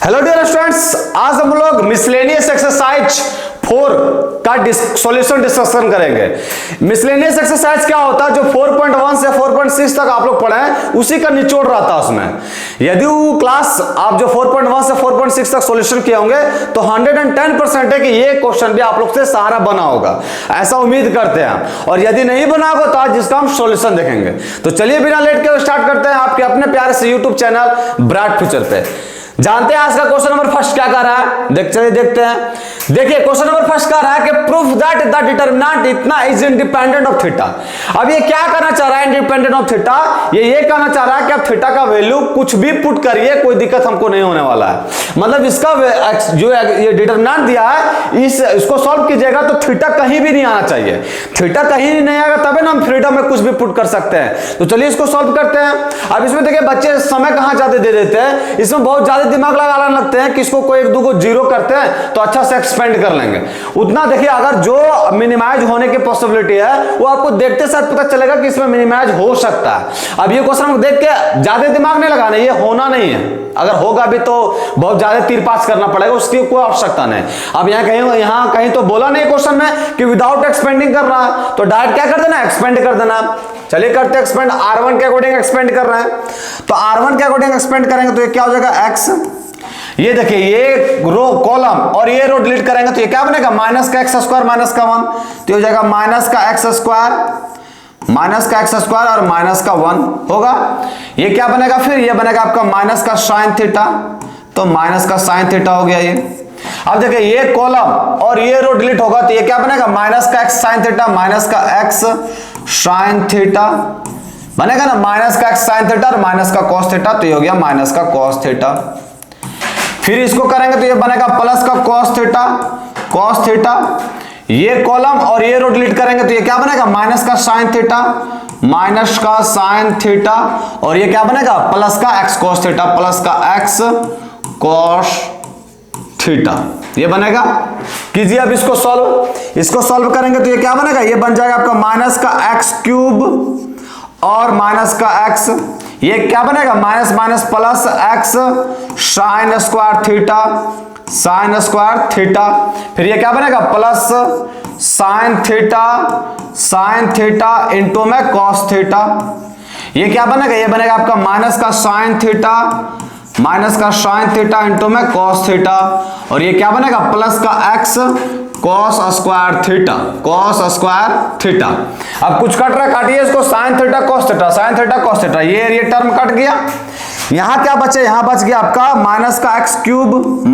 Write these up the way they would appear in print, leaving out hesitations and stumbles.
Hello dear students, आज हम लोग मिसलेनियस एक्सरसाइज 4 का सॉल्यूशन डिस्कशन करेंगे। मिसलेनियस एक्सरसाइज क्या होता है? जो 4.1 से 4.6 तक आप लोग पढ़े हैं उसी का निचोड़ रहता है उसमें। यदि वो क्लास आप जो 4.1 से 4.6 तक सॉल्यूशन किए होंगे तो 110% है कि ये क्वेश्चन भी आप लोग से सारा बना होगा, ऐसा उम्मीद करते हैं। और यदि नहीं बना होगा तो आज जिसका हम सॉल्यूशन देखेंगे। तो चलिए बिना लेट के स्टार्ट करते हैं आपके अपने प्यारे से यूट्यूब चैनल ब्राइट फ्यूचर पे। जानते हैं आज का क्वेश्चन नंबर फर्स्ट क्या कर रहा है? चलिए देखते हैं। देखिए क्वेश्चन नंबर फर्स्ट कर रहा है कि प्रूफ दैट द डिटरमिनेंट इतना इज इंडिपेंडेंट ऑफ थीटा। अब ये क्या करना चाह रहा है इंडिपेंडेंट ऑफ थीटा? ये कहना चाह रहा है कि आप थीटा का वैल्यू कुछ भी पुट करिए, कोई दिक्कत हमको नहीं होने वाला है। मतलब इसका जो ये डिटरमिनेंट दिया है इसको सॉल्व कीजिएगा तो थीटा कहीं भी नहीं आना चाहिए। थीटा कहीं नहीं आएगा तभी ना हम फ्रीडम में कुछ भी पुट कर सकते हैं। तो चलिए इसको सॉल्व करते हैं। अब इसमें देखिए बच्चे समय कहां ज्यादा दे देते हैं, इसमें बहुत ज्यादा दिमाग लगाने लगते हैं कि इसको कोई एक दो को जीरो करते हैं तो अच्छा से एक्सपेंड कर लेंगे। उतना देखिए अगर जो मिनिमाइज होने की पॉसिबिलिटी है वो आपको देखते साथ पता चलेगा कि इसमें मिनिमाइज हो सकता है। अब ये क्वेश्चन देख के ज्यादा दिमाग नहीं लगाना, ये होना नहीं है। अगर होगा भी तो बहुत ज्यादा तीर पास करना पड़ेगा, उसकी कोई आवश्यकता नहीं। अब यहाँ कहीं तो बोला नहीं क्वेश्चन में कि विदाउट एक्सपेंडिंग कर रहा है, तो डायरेक्ट क्या कर देना, एक्सपेंड कर देना। चलिए करते हैं एक्सपेंड। R1 के अकॉर्डिंग एक्सपेंड कर रहे हैं तो R1 के अकॉर्डिंग एक्सपेंड करेंगे तो ये क्या हो जाएगा x। ये देखिए ये रो कॉलम और ये रो डिलीट करेंगे तो ये क्या बनेगा, माइनस का एक्स स्क्वायर माइनस का 1, तो हो जाएगा माइनस का एक्स स्क्वायर और माइनस का 1 होगा। ये क्या बनेगा फिर? ये बनेगा आपका माइनस का साइन थीटा, तो माइनस का साइन थीटा हो गया ये। अब देखिए ये कॉलम और ये रो डिलीट होगा तो ये क्या बनेगा, माइनस का एक्स साइन थीटा माइनस का एक्स साइन थीटा बनेगा ना, माइनस का एक्स साइन थीटा और माइनस का कॉस थीटा, तो ये हो गया माइनस का कॉस थीटा। फिर इसको करेंगे तो ये बनेगा प्लस का कॉस थीटा। ये कॉलम और ये रो डिलीट करेंगे तो ये क्या बनेगा, माइनस का साइन थीटा और ये क्या बनेगा, प्लस का एक्स कॉस थीटा प्लस का एक्स कॉस थीटा, ये बनेगा। कीजिए अब इसको सॉल्व करेंगे तो ये क्या बनेगा, ये बन जाएगा आपका माइनस का एक्स क्यूब और माइनस का एक्स, ये क्या बनेगा, minus minus plus x sine square theta. फिर ये क्या बनेगा, प्लस साइन थीटा इंटू में कॉस थीटा। ये क्या बनेगा, ये बनेगा आपका माइनस का साइन थीटा इंटू में कॉस थीटा और ये क्या बनेगा, प्लस का एक्स कॉस स्क्वायर थीटा। अब कुछ कट रहा है, काटिए इसको, साइन थीटा कॉस थीटा, ये टर्म कट गया। यहां क्या बचे, यहां बच गया आपका माइनस का एक्स क्यूब,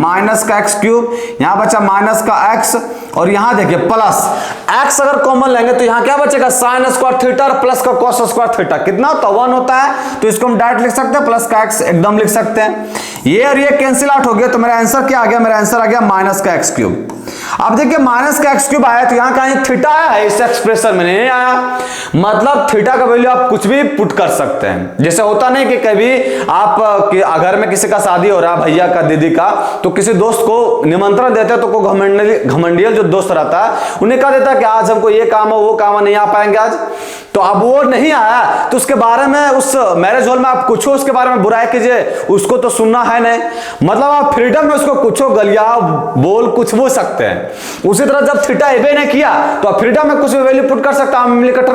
यहां बचा माइनस का एक्स और यहां देखिए प्लस एक्स अगर कॉमन लेंगे तो यहां क्या बचेगा, साइन स्क्वायर थीटा और प्लस का कॉस स्क्वायर थीटा। कितना होता है, 1 होता है, तो इसको हम डायरेक्ट लिख सकते हैं, प्लस का एक्स एकदम लिख सकते हैं। ये और ये कैंसिल आउट हो गया तो मेरा आंसर क्या आ गया, मेरा आंसर आ गया माइनस का एक्स क्यूब। अब देखिए माइनस का एक्स क्यूब आया तो यहां कहीं थीटा आया है, इस एक्सप्रेशन में नहीं आया। मतलब थीटा का वैल्यू आप कुछ भी पुट कर सकते हैं। जैसे होता नहीं कि कभी आप घर में किसी का शादी हो रहा है, भैया का दीदी का, तो किसी दोस्त को निमंत्रण देते हैं तो कोई घमंडियल जो दोस्त रहता है उन्हें कह देता है कि आज हमको ये काम है वो काम है, नहीं आ पाएंगे आज। तो अब वो नहीं आया तो उसके बारे में उस मैरिज हॉल में आप कुछ उसके बारे में बुराई कीजिए, उसको तो सुनना है नहीं। मतलब आप फ्रीडम में उसको कुछ गलिया बोल कुछ बोल सकते हैं। उसी तरह जब थीटा एबे ने किया तो आप फ्रीडम में कुछ भी वैल्यू पुट कर सकते हैं,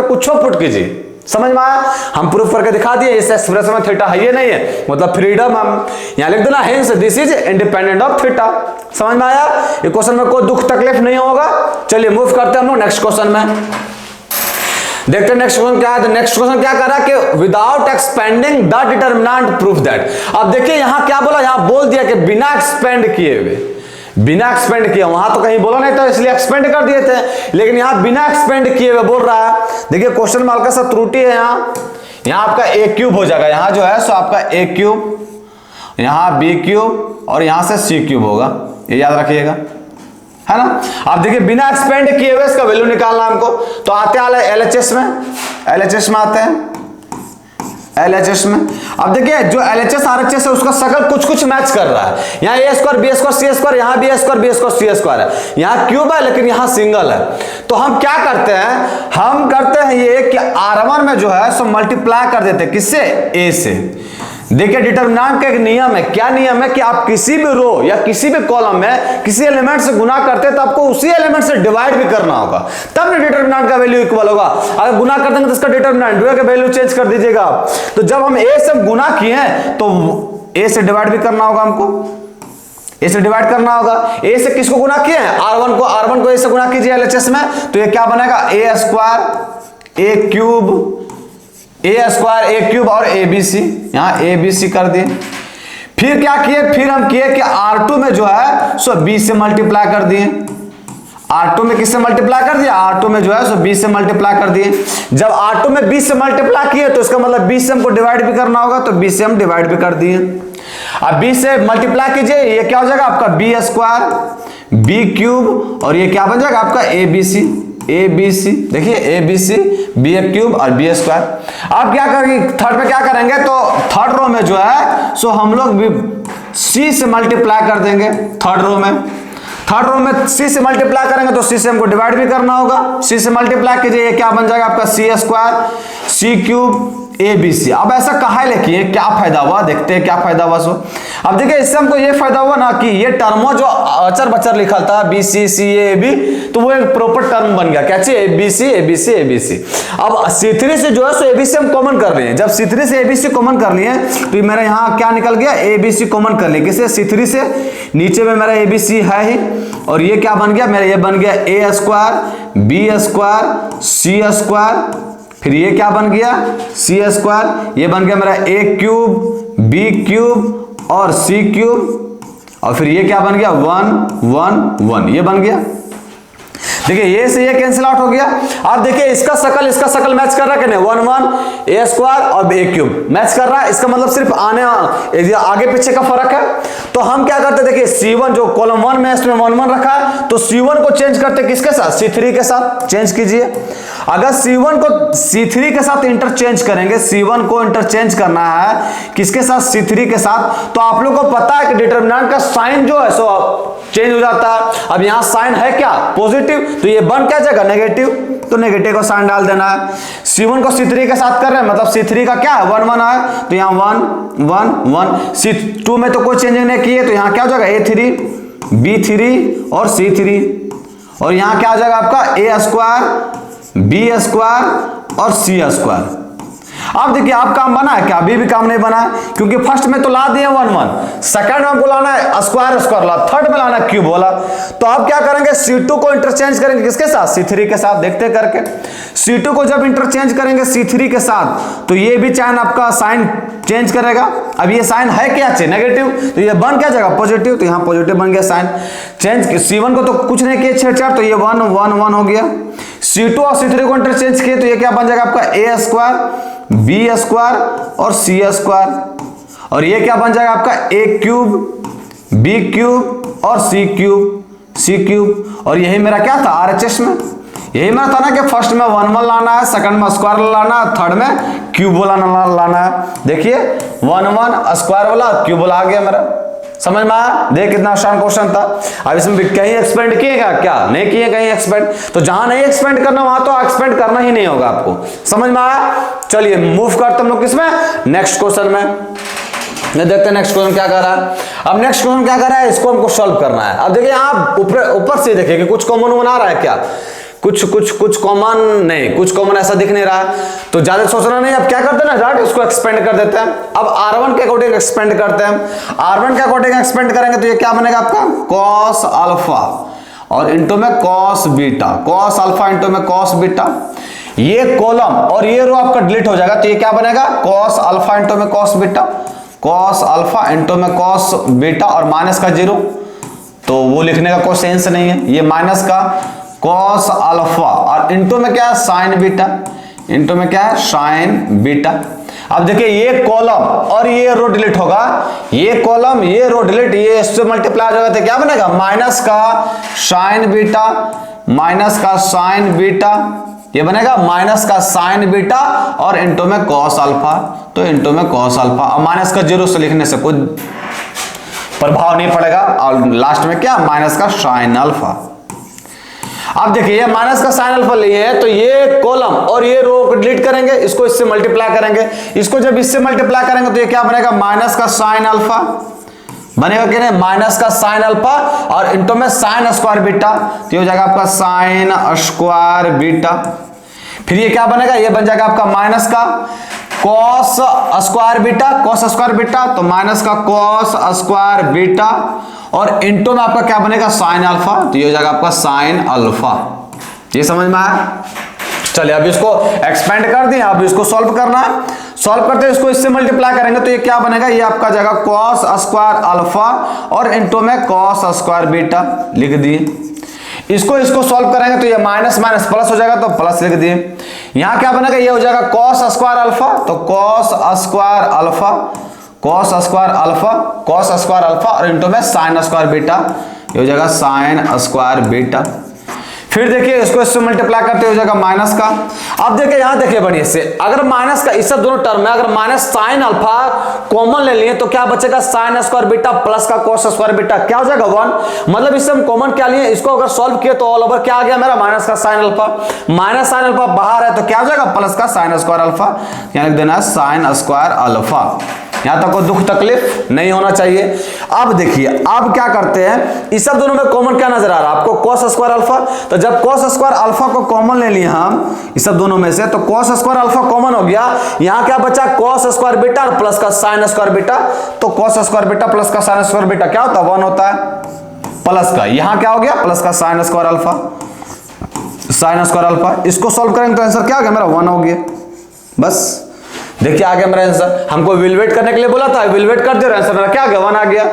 कुछ पुट कीजिए। समझ में आया? हम प्रूफ करके दिखा दिए इस एक्सप्रेशन में थीटा है ये नहीं है, मतलब फ्रीडम हम यहां लिख देना, hence this is independent of theta. समझ में आया? ये क्वेश्चन में कोई दुख तकलीफ नहीं होगा। चलिए मूव करते हैं हम लोग नेक्स्ट क्वेश्चन में। देखते हैं नेक्स्ट क्वेश्चन क्या है। नेक्स्ट क्वेश्चन क्या कर रहा है कि without expanding the determinant proof that. अब देखिए यहां क्या बोला, यहां बोल दिया कि बिना एक्सपेंड किए, वहां तो कहीं बोला नहीं था इसलिए एक्सपेंड कर दिए थे, लेकिन यहां बिना एक्सपेंड किए हुए बोल रहा है। देखिए क्वेश्चन में हल्का सा त्रुटि है, यहां आपका a क्यूब हो जाएगा, यहां जो है सो आपका a क्यूब, यहां b क्यूब और यहां से c क्यूब होगा, ये याद रखिएगा, है ना। अब देखिए बिना एक्सपेंड किए हुए इसका वैल्यू निकालना हमको, तो आते हैं LHS में आते हैं LHS में। अब देखिए जो LHS RHS है उसका शकल कुछ मैच कर रहा है। यहाँ a square b square c square, यहाँ b स्क्वायर c स्क्वायर है, यहाँ क्यूब है लेकिन यहाँ सिंगल है। तो हम क्या करते हैं, ये कि R1 में जो है सो मल्टीप्लाई कर देते हैं, किससे, a से। देखिए डिटरमिनेंट का एक नियम है, क्या नियम है कि आप किसी भी रो या किसी भी कॉलम में किसी एलिमेंट से गुना करते हैं तो आपको उसी एलिमेंट से डिवाइड भी करना होगा, तब डिटरमिनेंट का वैल्यू इक्वल होगा। अगर गुना कर देंगे तो इसका डिटरमिनेंट का वैल्यू चेंज कर दीजिएगा। तो जब हम ए से गुना किए हैं तो ए से डिवाइड भी करना होगा, हमको ए से डिवाइड करना होगा। ए से किसको गुना किए हैं? R1 को, R1 को ए से गुना कीजिए LHS में, तो ये क्या बनेगा? ए स्क्वायर ए क्यूब, ए स्क्वायर ए क्यूब और ABC, यहां ABC कर दिए। फिर क्या किए? फिर हम किए कि R2 में जो है सो B से मल्टीप्लाई कर दिए। R2 में किससे मल्टीप्लाई कर दिया? R2 में जो है सो B से मल्टीप्लाई कर दिए। जब R2 में B से मल्टीप्लाई किए तो इसका मतलब B से हमको डिवाइड भी करना होगा, तो B से हम डिवाइड भी कर दिए। अब B से मल्टीप्लाई कीजिए, ये क्या हो जाएगा आपका? B स्क्वायर B क्यूब और ये क्या बन जाएगा आपका? ABC। देखिए ABC B क्यूब और B स्क्वायर। अब क्या करेंगे? थर्ड में क्या करेंगे? तो थर्ड रो में जो है सो हम लोग C से मल्टीप्लाई कर देंगे। थर्ड रो में C से मल्टीप्लाई करेंगे तो C से हमको डिवाइड भी करना होगा। C से मल्टीप्लाई कीजिए, ये क्या बन जाएगा आपका? C square C cube ABC। अब ऐसा कहा लिखिए, क्या फायदा हुआ? देखते हैं क्या फायदा हुआ। सो अब देखिए इससे हमको ये फायदा हुआ ना कि ये टर्मो जो अचर बचर लिखा था BC CA AB, तो वो एक प्रॉपर टर्म बन गया। क्या चाहिए? ABC। अब C3 से जो है सो ABC हम कॉमन कर लिए। जब C3 से ABC कॉमन कर लिए तो मेरा यहाँ क्या निकल गया? ABC कॉमन कर लिए। किसे? C3 से। नीचे में मेरा ABC है ही, और ये क्या बन गया मेरा? ये बन गया A square B square C square, फिर ये क्या बन गया? C square. ये बन गया मेरा A क्यूब B क्यूब और C क्यूब, और फिर ये क्या बन गया? 1 1 1, ये बन गया। देखिए ये से ये कैंसिल आउट हो गया। अब देखिए इसका शकल मैच कर रहा है कि नहीं? 1 1 A स्क्वायर और A क्यूब मैच कर रहा है। इसका मतलब सिर्फ आगे पीछे का फर्क है। तो हम क्या करते हैं? देखिए C1 जो कॉलम 1 में इसमें 1 1 रखा है, तो C1 को चेंज करते किसके साथ? C3 के साथ चेंज कीजिए। अगर C1 को C3 के साथ इंटरचेंज करेंगे, C1 को इंटरचेंज करना है किसके साथ? C3 के साथ, तो आप लोगों को पता है कि डिटरमिनेंट का साइन जो है सो चेंज हो जाता है। अब यहां साइन है क्या? पॉजिटिव, तो ये बन क्या जाएगा? नेगेटिव, तो नेगेटिव का साइन डाल देना है। C1 को C3 के साथ कर रहे हैं, मतलब C3 का क्या है? 1 1 है, तो यहाँ 1 1 1। C2 में तो कोई चेंजिंग नहीं किए, तो यहाँ क्या हो जाएगा? A3 B3 और C3, और यहाँ क्या हो जाएगा आपका? A स्क्वायर B स्क्वायर और C स्क्वायर। अब देखिए आप काम बना है क्या? अभी भी काम नहीं बना है, क्योंकि फर्स्ट में तो ला दिए 1 1, सेकंड में हमको लाना है स्क्वायर ला, थर्ड में लाना है क्यूब वाला। तो अब क्या करेंगे? C2 को इंटरचेंज करेंगे किसके साथ? C3 के साथ। देखते करके C2 को जब इंटरचेंज करेंगे C3 के साथ, तो ये भी चाहे आपका साइन चेंज करेगा। अब ये साइन है क्या? नेगेटिव, तो ये बन क्या जाएगा? पॉजिटिव, तो यहाँ पॉजिटिव बन गया साइन चेंज। C1 को तो कुछ नहीं किया छेड़छाड़, तो ये 1 1 1 हो गया। C2 और C3 को इंटरचेंज किए तो ये क्या बन जाएगा आपका? A स्क्वायर B स्क्वायर और C स्क्वायर, और ये क्या बन जाएगा आपका? A क्यूब B क्यूब और C क्यूब। और यही मेरा क्या था? RHS में यही मेरा था ना कि फर्स्ट में 1 1 लाना है, सेकंड में स्क्वायर लाना है, थर्ड में क्यूब वाला लाना है। देखिए 1 1 स्क्वायर वाला क्यूब वाला आ गया मेरा। समझ में आया? देख कितना आसान क्वेश्चन था। अब इसमें कहीं एक्सपेंड किएगा क्या? नहीं किए कहीं एक्सपेंड, तो जहां नहीं एक्सपेंड करना वहां तो एक्सपेंड करना ही नहीं होगा आपको। समझ में आया? चलिए मूव करते हम लोग किसमें? नेक्स्ट क्वेश्चन में। देखते हैं नेक्स्ट क्वेश्चन क्या कर रहा है। अब नेक्स्ट क्वेश्चन क्या कर रहा है, इसको हमको सॉल्व करना है। अब देखिए आप ऊपर से देखिए कि कुछ कॉमन बना रहा है क्या? कुछ कॉमन नहीं, कुछ कॉमन ऐसा दिख नहीं रहा है, तो ज्यादा सोचना नहीं। अब क्या करते हैं ना, डायरेक्ट इसको एक्सपेंड कर देते हैं। अब R1 के अकॉर्डिंग एक्सपेंड करते हैं। R1 के अकॉर्डिंग एक्सपेंड करेंगे तो ये क्या बनेगा आपका? cos अल्फा और इंटू में cos beta, cos alpha into में cos बीटा। ये कॉलम और ये रो आपका डिलीट हो जाएगा, तो ये क्या बनेगा? cos अल्फा इंटू में cos beta, cos alpha into में cos बीटा, और माइनस का 0, तो वो लिखने का कोई सेंस नहीं है। ये माइनस का cos अल्फा और इंटू में क्या है? साइन बीटा, इंटू में क्या है? Sign beta. अब देखिए ये कॉलम और ये रो डिलीट होगा, ये कॉलम ये रो डिलीट, ये इससे मल्टीप्लाई हो जाएगा तो क्या बनेगा? माइनस का साइन बीटा, माइनस का साइन बीटा, ये बनेगा माइनस का साइन बीटा और इंटू में cos अल्फा, तो इंटू में cos अल्फा। और माइनस का 0 से लिखने से कोई प्रभाव नहीं पड़ेगा, और लास्ट में क्या? माइनस का साइन अल्फा। अब देखिए ये माइनस का साइन अल्फा लिए है, तो ये कॉलम और ये रो को डिलीट करेंगे, इसको इससे मल्टीप्लाई करेंगे, इसको जब इससे मल्टीप्लाई करेंगे तो ये क्या बनेगा, माइनस का साइन अल्फा बनेगा कि नहीं, माइनस का साइन अल्फा और इंटू में साइन स्क्वायर बीटा, तो ये हो जाएगा आपका साइन स्क्वायर बीटा। फिर ये क्या बनेगा, ये बन जाएगा आपका माइनस का cos square beta, cos square beta, तो माइनस का कॉस स्क्वायर बीटा और इंटू में आपका क्या बनेगा, साइन अल्फा, तो ये हो जाएगा आपका साइन अल्फा। ये समझ में आया। चलिए अब इसको एक्सपेंड कर दिए, अब इसको सॉल्व करना है। सॉल्व करते हैं, इसको इससे मल्टीप्लाई करेंगे तो ये क्या बनेगा, ये आपका जाएगा कॉस स्क्वायर अल्फा और इंटू में कॉस स्क्वायर बीटा लिख दिए। इसको सॉल्व करेंगे तो ये माइनस माइनस प्लस हो जाएगा, तो प्लस लिख दिए। यहां क्या बनेगा, ये हो जाएगा कॉस स्क्वायर अल्फा, तो cos square alpha, cos square alpha, cos square alpha और इंटू में साइन स्क्वायर बीटा, ये हो जाएगा साइन स्क्वायर बीटा। फिर देखिए इसको इससे मल्टीप्लाई करते हो जाएगा माइनस का। अब देखिए यहां देखिए बढ़िया से, अगर माइनस का इस दोनों टर्म में अगर माइनस साइन अल्फा कॉमन ले लिए तो क्या बचेगा, साइन स्क्वायर बीटा प्लस का कॉस स्क्वायर बीटा, क्या हो जाएगा 1। मतलब इससे हम कॉमन क्या लिए, इसको अगर सॉल्व किए तो ऑल ओवर क्या आ गया मेरा, माइनस का sine alpha, minus sine alpha बाहर है तो क्या हो जाएगा, प्लस का साइन स्क्वायर अल्फा, यहां लिख देना है साइन स्क्वायर अल्फा। यहां तक कोई दुख तकलीफ नहीं होना चाहिए। अब देखिए अब क्या करते हैं, इस सब दोनों में कॉमन क्या नजर आ रहा है आपको, cos स्क्वायर अल्फा, तो जब cos स्क्वायर अल्फा को कॉमन ले लिए हम इस सब दोनों में से, तो cos स्क्वायर अल्फा कॉमन हो गया, यहां क्या बचा cos स्क्वायर बीटा और प्लस का साइन स्क्वायर बीटा, तो cos स्क्वायर बीटा प्लस का साइन स्क्वायर बीटा क्या होता है, 1 होता है प्लस का, यहां क्या हो गया प्लस का sine square alpha, sine square alpha. इसको सॉल्व करेंगे तो आंसर क्या आ गया मेरा, 1 हो गया। बस देखिए आ गया मेरा आंसर, हमको विलवेट करने के लिए बोला था, विलवेट कर दिया, आंसर मेरा क्या आ गया, 1 आ गया।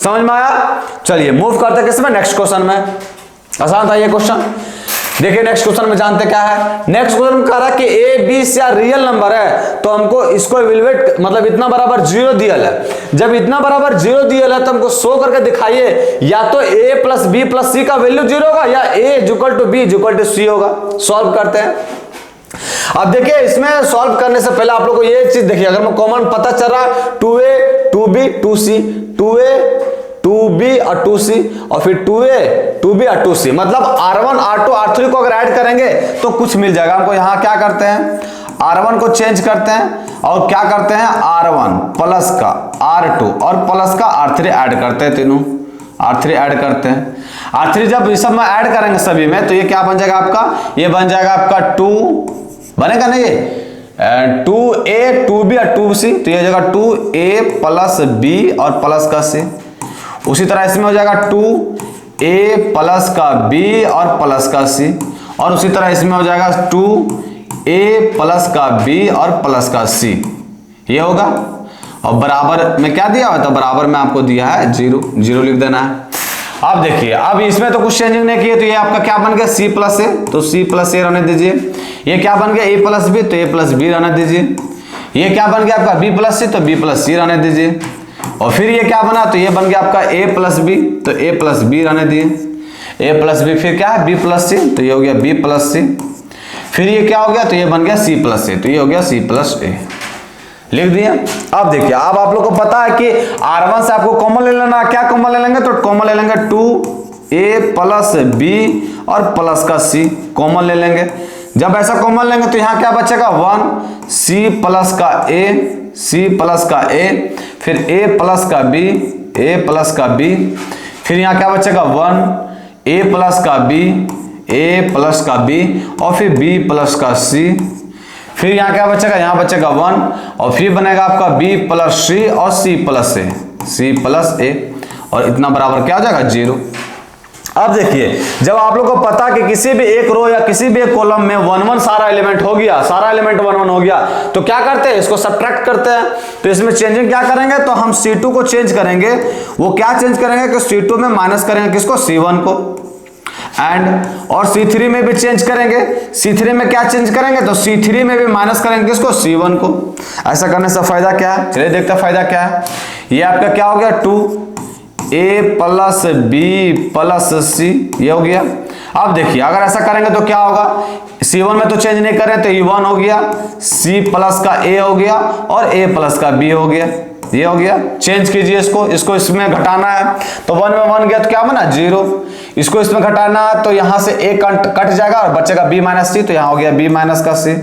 समझ में आया। चलिए मूव करते हैं किसमें, नेक्स्ट क्वेश्चन में। आसान था ये क्वेश्चन। देखिए नेक्स्ट क्वेश्चन में जानते क्या है। नेक्स्ट क्वेश्चन में कह रहा है कि ए बी या रियल नंबर है तो हमको इसको इवैल्यूएट, मतलब इतना बराबर 0 दिया है, जब इतना बराबर 0 दिया है तो हमको शो करके दिखाइए या तो a plus B plus C का वैल्यू 0 होगा या a equal to B equal to C होगा। सॉल्व करते हैं। अब देखिए इसमें सॉल्व करने से पहले आप लोग को ये चीज देखिए, अगर मैं कॉमन पता चल रहा है 2a 2b 2c 2a 2b और 2c और फिर 2a 2b और 2c, मतलब R1 R2 R3 को अगर ऐड करेंगे तो कुछ मिल जाएगा हमको। यहाँ क्या करते हैं, R1 को चेंज करते हैं और क्या करते हैं, R1 प्लस का R2 और प्लस का R3 ऐड करते हैं, तीनों R3 ऐड करते हैं। R3 जब इस सब में ऐड करेंगे सभी में तो ये क्या बन जाएगा आपका, ये बन जाएगा आपका 2 बनेगा नहीं, ये 2a 2b और 2c, तो ये हो जाएगा 2a प्लस b और प्लस का c। उसी तरह इसमें हो जाएगा 2a प्लस का b और प्लस का c, और उसी तरह इसमें हो जाएगा 2a प्लस का b और प्लस का c, ये होगा। और बराबर में क्या दिया हुआ, तो बराबर में आपको दिया है 0, 0 लिख देना है। अब देखिए अब इसमें तो कुछ चेंजिंग नहीं किए, तो ये आपका क्या बन गया c प्लस ए, तो c प्लस ए रहने दीजिए। ये क्या बन गया a प्लस बी, तो a प्लस बी रहने दीजिए। ये क्या बन गया आपका b प्लस सी, तो b प्लस सी रहने दीजिए। और फिर ये क्या बना, तो ये बन गया आपका a प्लस बी, तो a प्लस बी रहने दिए। a प्लस बी फिर क्या है b प्लस सी, तो ये हो गया b प्लस सी। फिर ये क्या हो गया, तो ये बन गया c प्लस ए, तो ये हो गया c प्लस ए, लिख दिया। अब देखिए अब आप लोग को पता है कि R1 से आपको कॉमन ले लेना, क्या कॉमन ले लेंगे, तो कॉमन ले लेंगे 2a प्लस b और प्लस का c कॉमन ले लेंगे। जब ऐसा कॉमन लेंगे तो यहाँ क्या बचेगा 1 c प्लस का a, c प्लस का a, फिर a प्लस का b, a प्लस का b, फिर यहाँ क्या बचेगा 1 a प्लस का b, a प्लस का b और फिर b प्लस का c। फिर यहाँ क्या बचेगा, यहाँ बचेगा 1 और फिर बनेगा आपका b प्लस c और c plus a, c plus a, और इतना बराबर क्या हो जाएगा 0। अब देखिए जब आप लोग को पता कि किसी भी एक रो या किसी भी एक कॉलम में 1 1 सारा एलिमेंट हो गया, सारा एलिमेंट 1 1 हो गया, तो क्या करते हैं, इसको सब्ट्रैक्ट करते हैं। तो इसमें चेंजिंग क्या करेंगे, तो हम C2 को चेंज करेंगे। वो क्या चेंज करेंगे कि C2 में माइनस करेंगे किसको, C1 को, एंड और C3 में भी चेंज करेंगे। C3 में क्या चेंज करेंगे, तो C3 में भी माइनस करेंगे किसको, C1 को। ऐसा करने से फायदा क्या है, चलिए देखते हैं फायदा क्या है। ये आपका क्या हो गया 2a plus b plus c, ये हो गया। अब देखिए अगर ऐसा करेंगे तो क्या होगा, C1 में तो चेंज नहीं करें तो E1 हो गया, C प्लस का a हो गया और a प्लस का b हो गया, ये हो गया। चेंज कीजिए इसको, इसको इसमें घटाना है तो 1 में 1 गया तो क्या बना 0। इसको इसमें घटाना तो यहां से a कट जाएगा और बचेगा b माइनस सी, तो यहां हो गया b माइनस का c।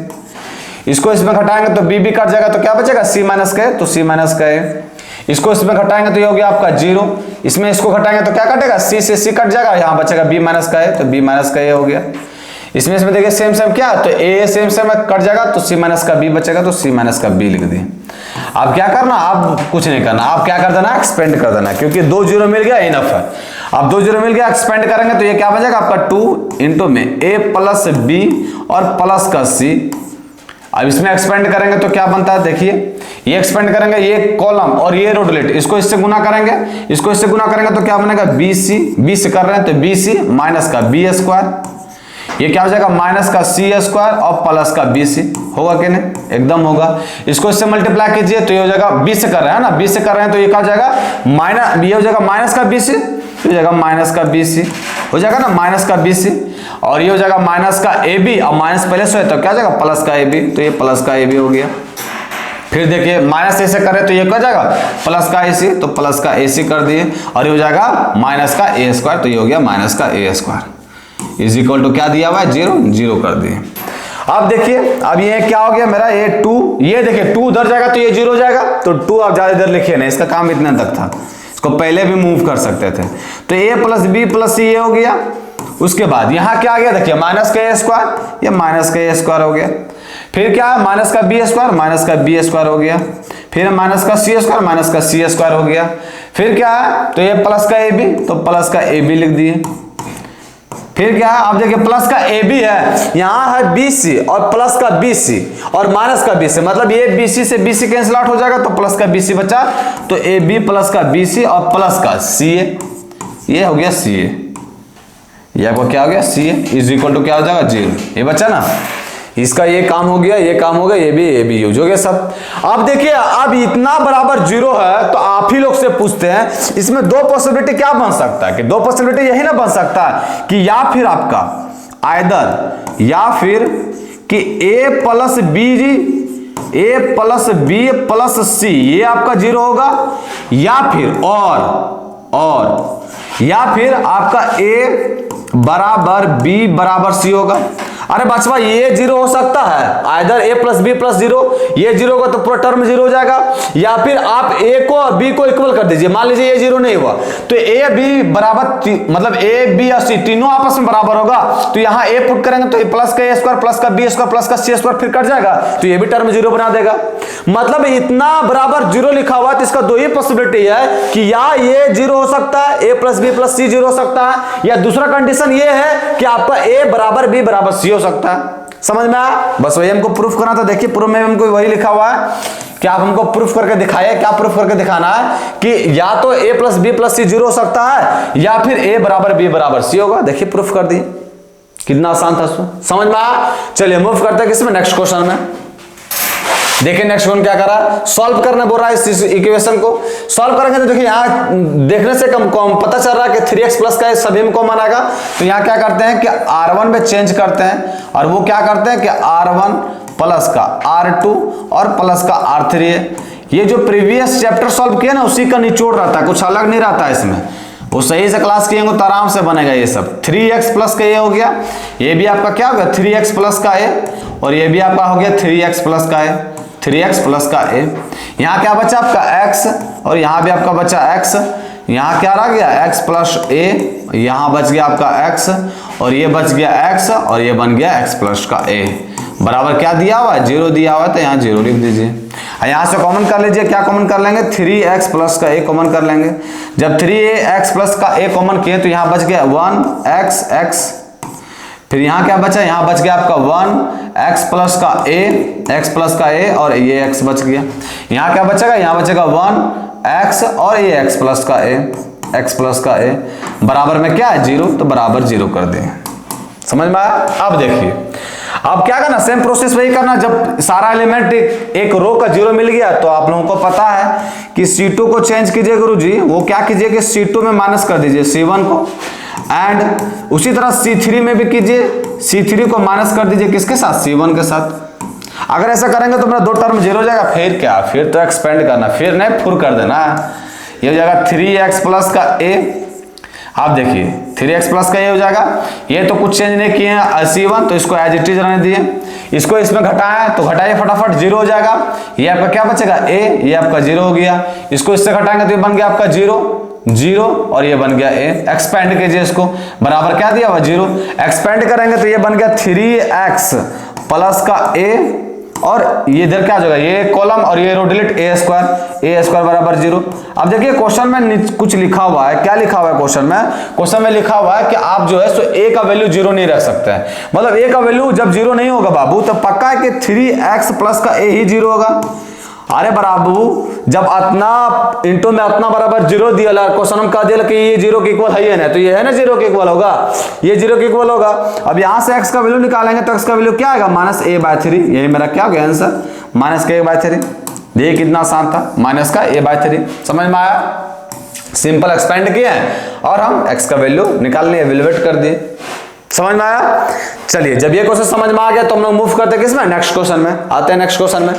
इसको इसमें घटाएंगे तो b भी कट जाएगा, तो क्या बचेगा c माइनस का a, तो c माइनस का a। इसको इसमें घटाएंगे तो ये हो गया आपका 0, इसमें इसको घटाएंगे तो क्या कटेगा, c से c कट जाएगा, यहां बचेगा b माइनस का a, तो b माइनस का a हो गया। इसमें देखिए सेम क्या, तो a सेम कट जाएगा तो c माइनस का b बचेगा, तो c माइनस का b लिख दिए। अब क्या करना, आप कुछ नहीं करना, आप क्या कर देना, एक्सपेंड कर देना, क्योंकि 2 0 मिल गया इनफ है। अब 2 0 मिल गया, एक्सपेंड करेंगे तो ये क्या बचेगा आपका 2 इंटू में a प्लस b और प्लस का c। अब इसमें एक्सपेंड करेंगे तो क्या बनता है, देखिए ये एक्सपेंड करेंगे, ये कॉलम और ये रो डिलीट, इसको इससे गुना करेंगे, इसको इससे गुना करेंगे तो क्या बनेगा bc, b से कर रहे हैं तो bc माइनस का b स्क्वायर, ये क्या हो जाएगा माइनस का c स्क्वायर और प्लस का bc, होगा कि नहीं, एकदम होगा। इसको इससे मल्टीप्लाई कीजिए तो ये हो जाएगा b से कर रहे हैं ना, b से कर रहे हैं तो ये क्या हो जाएगा माइनस, ये हो जाएगा माइनस का bc, तो हो जाएगा माइनस का bc, हो जाएगा ना माइनस का bc, और ये हो जाएगा माइनस का ab, और माइनस पहले से है तो क्या हो जाएगा प्लस का ab, तो ये प्लस का ab हो गया। फिर देखिए माइनस ऐसे करें तो ये क्या जाएगा प्लस का ac, तो प्लस का ac कर दिए, और ये हो जाएगा माइनस का a स्क्वायर, तो ये हो गया माइनस का a square is equal to क्या दिया हुआ है 0 0 कर दिए। अब देखिए अब ये क्या हो गया मेरा ये 2, ये देखिए 2 उधर जाएगा तो ये 0 हो जाएगा, तो 2 आप ज्यादा इधर लिखिए ना, इसका काम इतने तक था, इसको पहले भी मूव कर सकते थे। तो a plus b plus c ये हो गया। उसके बाद यहाँ क्या आ गया, देखिए माइनस का a स्क्वायर, ये माइनस का a स्क्वायर हो गया। फिर क्या है माइनस का b स्क्वायर, माइनस का b स्क्वायर हो गया। फिर माइनस का c स्क्वायर, माइनस का c स्क्वायर हो गया। फिर क्या है तो ये प्लस का ab, तो प्लस का ab लिख दिए। फिर क्या है, अब देखिए प्लस का ab है, यहाँ है bc और प्लस का bc और माइनस का bc, मतलब ये bc से bc कैंसिल आउट हो जाएगा तो प्लस का bc बचा, तो ab प्लस का bc और प्लस का ca, ये हो गया ca, ये आपको क्या हो गया ca इज इक्वल टू क्या हो जाएगा 0, ये बचा ना, इसका ये काम हो गया, ये काम हो गया, ये भी यूज हो गया सब। अब देखिए अब इतना बराबर 0 है तो आप ही लोग से पूछते हैं इसमें 2 पॉसिबिलिटी क्या बन सकता है, कि 2 पॉसिबिलिटी यही ना बन सकता है कि या फिर आपका आइदर, या फिर कि a plus b plus c ये आपका 0 होगा, या फिर और या फिर आपका a बराबर b बराबर c होगा। अरे बचवा ये 0 हो सकता है, either a plus B plus 0, ये 0 होगा तो पूरा टर्म 0 हो जाएगा, या फिर आप a को और b को इक्वल कर दीजिए, मान लीजिए ये 0 नहीं हुआ तो a b बराबर, मतलब a b और c तीनों आपस में बराबर होगा, तो यहाँ a पुट करेंगे तो प्लस का a स्क्वायर प्लस का b स्क्वायर प्लस का c स्क्वायर फिर कट जाएगा, तो ये भी टर्म 0 बना देगा। मतलब इतना बराबर 0 लिखा हुआ तो इसका 2 ही पॉसिबिलिटी है कि या ये 0 हो सकता है, a plus B plus c 0 हो सकता है, या दूसरा कंडीशन ये है कि आपका a बराबर b बराबर c हो सकता है। समझ में आया, बस वही हमको प्रूफ करना था। देखिए प्रूफ में हमको वही लिखा हुआ है कि आप हमको प्रूफ करके दिखाइए, क्या प्रूफ करके दिखाना है कि या तो a प्लस बी प्लस सी 0 हो सकता है, या फिर a बराबर b बराबर c होगा। देखिए प्रूफ कर दिए, कितना आसान था, समझ में आया। चलिए मूव करते हैं किसमें, नेक्स्ट क्वेश्चन में। देखिए नेक्स्ट वन क्या कर रहा है, सॉल्व करने बोल रहा है इस इक्वेशन को। सॉल्व करेंगे तो देखिए यहाँ देखने से कम पता चल रहा है कि 3x प्लस का सभी में कॉमन आएगा, तो यहाँ क्या करते हैं कि r1 में चेंज करते हैं, और वो क्या करते हैं कि r1 प्लस का r2 और प्लस का r3 है। ये जो प्रीवियस चैप्टर सॉल्व किया ना उसी का निचोड़ रहता है, कुछ अलग नहीं रहता है इसमें। वो सही से क्लास किए तो आराम से बनेगा ये सब। 3x प्लस का ये हो गया, ये भी आपका क्या हो गया 3x प्लस का a, और ये भी आपका हो गया 3x प्लस का a, 3x प्लस का a। यहाँ क्या बचा आपका x, और यहाँ भी आपका बचा x। यहाँ क्या रह गया x प्लस a, यहाँ बच गया आपका x, और ये बच गया x, और ये बन गया x प्लस का a बराबर क्या दिया हुआ है 0 दिया हुआ है, तो यहाँ 0 लिख दीजिए। यहाँ से कॉमन कर लीजिए, क्या कॉमन कर लेंगे 3x प्लस का a कॉमन कर लेंगे। जब 3x प्लस का a कॉमन किए तो यहाँ बच गया 1x, फिर यहाँ क्या बचा, यहाँ बच गया आपका 1x प्लस का a, और ये x बच गया। यहाँ क्या बचेगा, यहाँ बचेगा 1x और ये x प्लस का a, बराबर में क्या है 0, तो बराबर 0 कर दें। समझ में आया। अब देखिए अब क्या करना, सेम प्रोसेस वही करना। जब सारा एलिमेंट एक रो का 0 मिल गया तो आप लोगों को पता है कि C2 को चेंज कीजिए गुरुजी, वो क्या कीजिए कि C2 में माइनस कर दीजिए C1 को, एंड उसी तरह C3 में भी कीजिए, C3 को माइनस कर दीजिए किसके साथ, C1 के साथ। अगर ऐसा करेंगे तो मेरा 2 टर्म 0 हो जाएगा, फिर क्या, फिर तो एक्सपेंड करना, फिर नहीं फुर कर देना। ये हो जाएगा 3x प्लस का a, आप देखिए 3x प्लस का ये हो जाएगा, ये तो कुछ चेंज नहीं किए हैं C1, तो इसको एज इट इज रहने दिए। इसको इसमें घटाया तो घटाइए फटाफट, 0 हो जाएगा। ये आपका क्या बचेगा a, ये आपका 0 हो गया। इसको इससे घटाएंगे तो ये बन गया आपका 0 0 और ये बन गया a। एक्सपेंड कीजिए इसको, बराबर क्या दिया हुआ 0। एक्सपेंड करेंगे तो ये बन गया 3x प्लस का a और ये इधर क्या हो जाएगा, ये कॉलम और ये रो डिलीट, a स्क्वायर बराबर 0। अब देखिए क्वेश्चन में कुछ लिखा हुआ है, क्या लिखा हुआ है क्वेश्चन में लिखा हुआ है कि आप जो है सो a का वैल्यू 0 नहीं रख सकते हैं। मतलब a का वैल्यू जब 0 नहीं होगा बाबू, तो पक्का है कि 3x प्लस का a ही 0 होगा। अरे बाबू जब अतना इंटू में अतना बराबर 0 दिया, क्वेश्चन में कह दिया कि ये 0 के इक्वल है ना, तो ये है ना 0 के इक्वल होगा, ये 0 के इक्वल होगा। अब यहां से x का वैल्यू निकालेंगे तो x का वैल्यू क्या आएगा, -a/3। यही मेरा क्या हो गया आंसर, -a/3। देखिए कितना आसान था, -a/3। समझ में आया, सिंपल एक्सपेंड किए और हम x का वैल्यू निकाल लिए, एवेलुएट कर दिए। समझ में आया। चलिए जब ये क्वेश्चन समझ में आ गया तो हम लोग मूव करते हैं किसमें, नेक्स्ट क्वेश्चन में आते हैं। नेक्स्ट क्वेश्चन में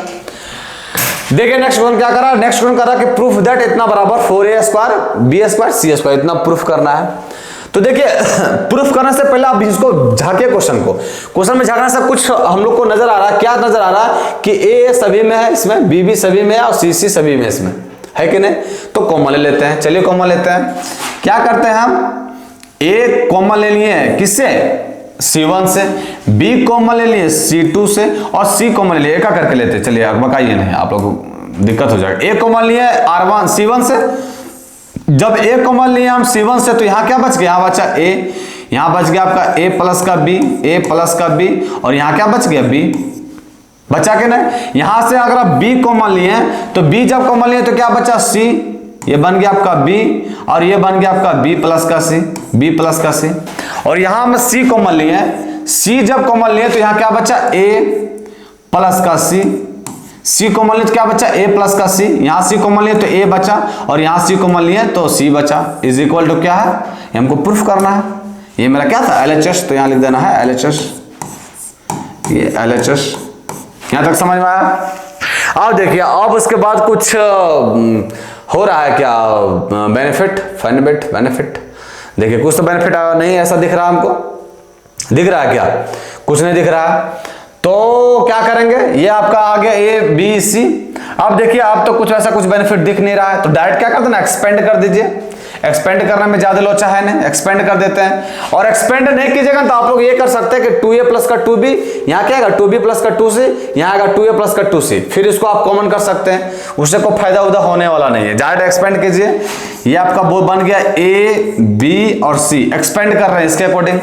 देखिए, नेक्स्ट क्वेश्चन क्या करा, नेक्स्ट क्वेश्चन करा कि प्रूफ दैट इतना बराबर 4a square b square c square, इतना प्रूफ करना है। तो देखिए प्रूफ करने से पहले आप इसको झांकिए, क्वेश्चन में झांकने से कुछ हम लोग को नजर आ रहा है। क्या नजर आ रहा है कि a सभी में है इसमें, b भी सभी में है और c सभी में इसमें है कि नहीं। तो कॉमन ले लेते हैं, चलिए कॉमन लेते हैं। क्या करते हैं हम, a कॉमन ले लिए किससे, C1 से, B कॉमन ले लिए C2 से और C कॉमन ले लिए, एक करके लेते हैं। चलिए बकाइए नहीं, आप लोगों को दिक्कत हो जाएगा। A कॉमन लिए R1 C1 से, जब A कॉमन लिए हम C1 से तो यहाँ क्या बच गया, यहाँ बचा A, यहाँ बच गया आपका A प्लस का B और यहाँ क्या बच गया B, बचा के नहीं। यहां से अगर आप B कॉमन लिए तो B जब कॉमन लिए तो क्या बचा C, ये बन गया आपका B और ये बन गया आपका B प्लस का C। और यहां हम C कॉमन लिए, C जब कॉमन लिए तो यहां क्या बचा A प्लस का C कॉमन लिए तो क्या बचा A प्लस का C। यहां C कॉमन लिए तो A बचा और यहां C कॉमन लिए तो C बचा। इज इक्वल टू क्या है, ये हमको प्रूफ करना है। ये मेरा क्या था LHS, तो यहां लिख देना है LHS, ये LHS। यहां तक समझ में आया। अब देखिए अब उसके बाद कुछ हो रहा है क्या, बेनिफिट। देखिए कुछ तो बेनिफिट नहीं ऐसा दिख रहा हमको, दिख रहा है क्या, कुछ नहीं दिख रहा है। तो क्या करेंगे, ये आपका आ गया A B C। अब देखिए अब तो कुछ ऐसा कुछ बेनिफिट दिख नहीं रहा है, तो डायरेक्ट क्या कर देना, एक्सपेंड कर दीजिए। एक्सपेंड करने में ज्यादा लोचा है नहीं, एक्सपेंड कर देते हैं। और एक्सपेंड नहीं कीजिएगा तो आप लोग ये कर सकते हैं कि 2a प्लस का 2b, यहाँ क्या आएगा 2b प्लस का 2c, यहाँ आएगा 2a प्लस का 2c, फिर इसको आप कॉमन कर सकते हैं, उससे कोई फायदा उदा होने वाला नहीं है। डायरेक्ट एक्सपेंड कीजिए, ये आपका वो बन गया a b और c। एक्सपेंड कर रहे हैं इसके अकॉर्डिंग,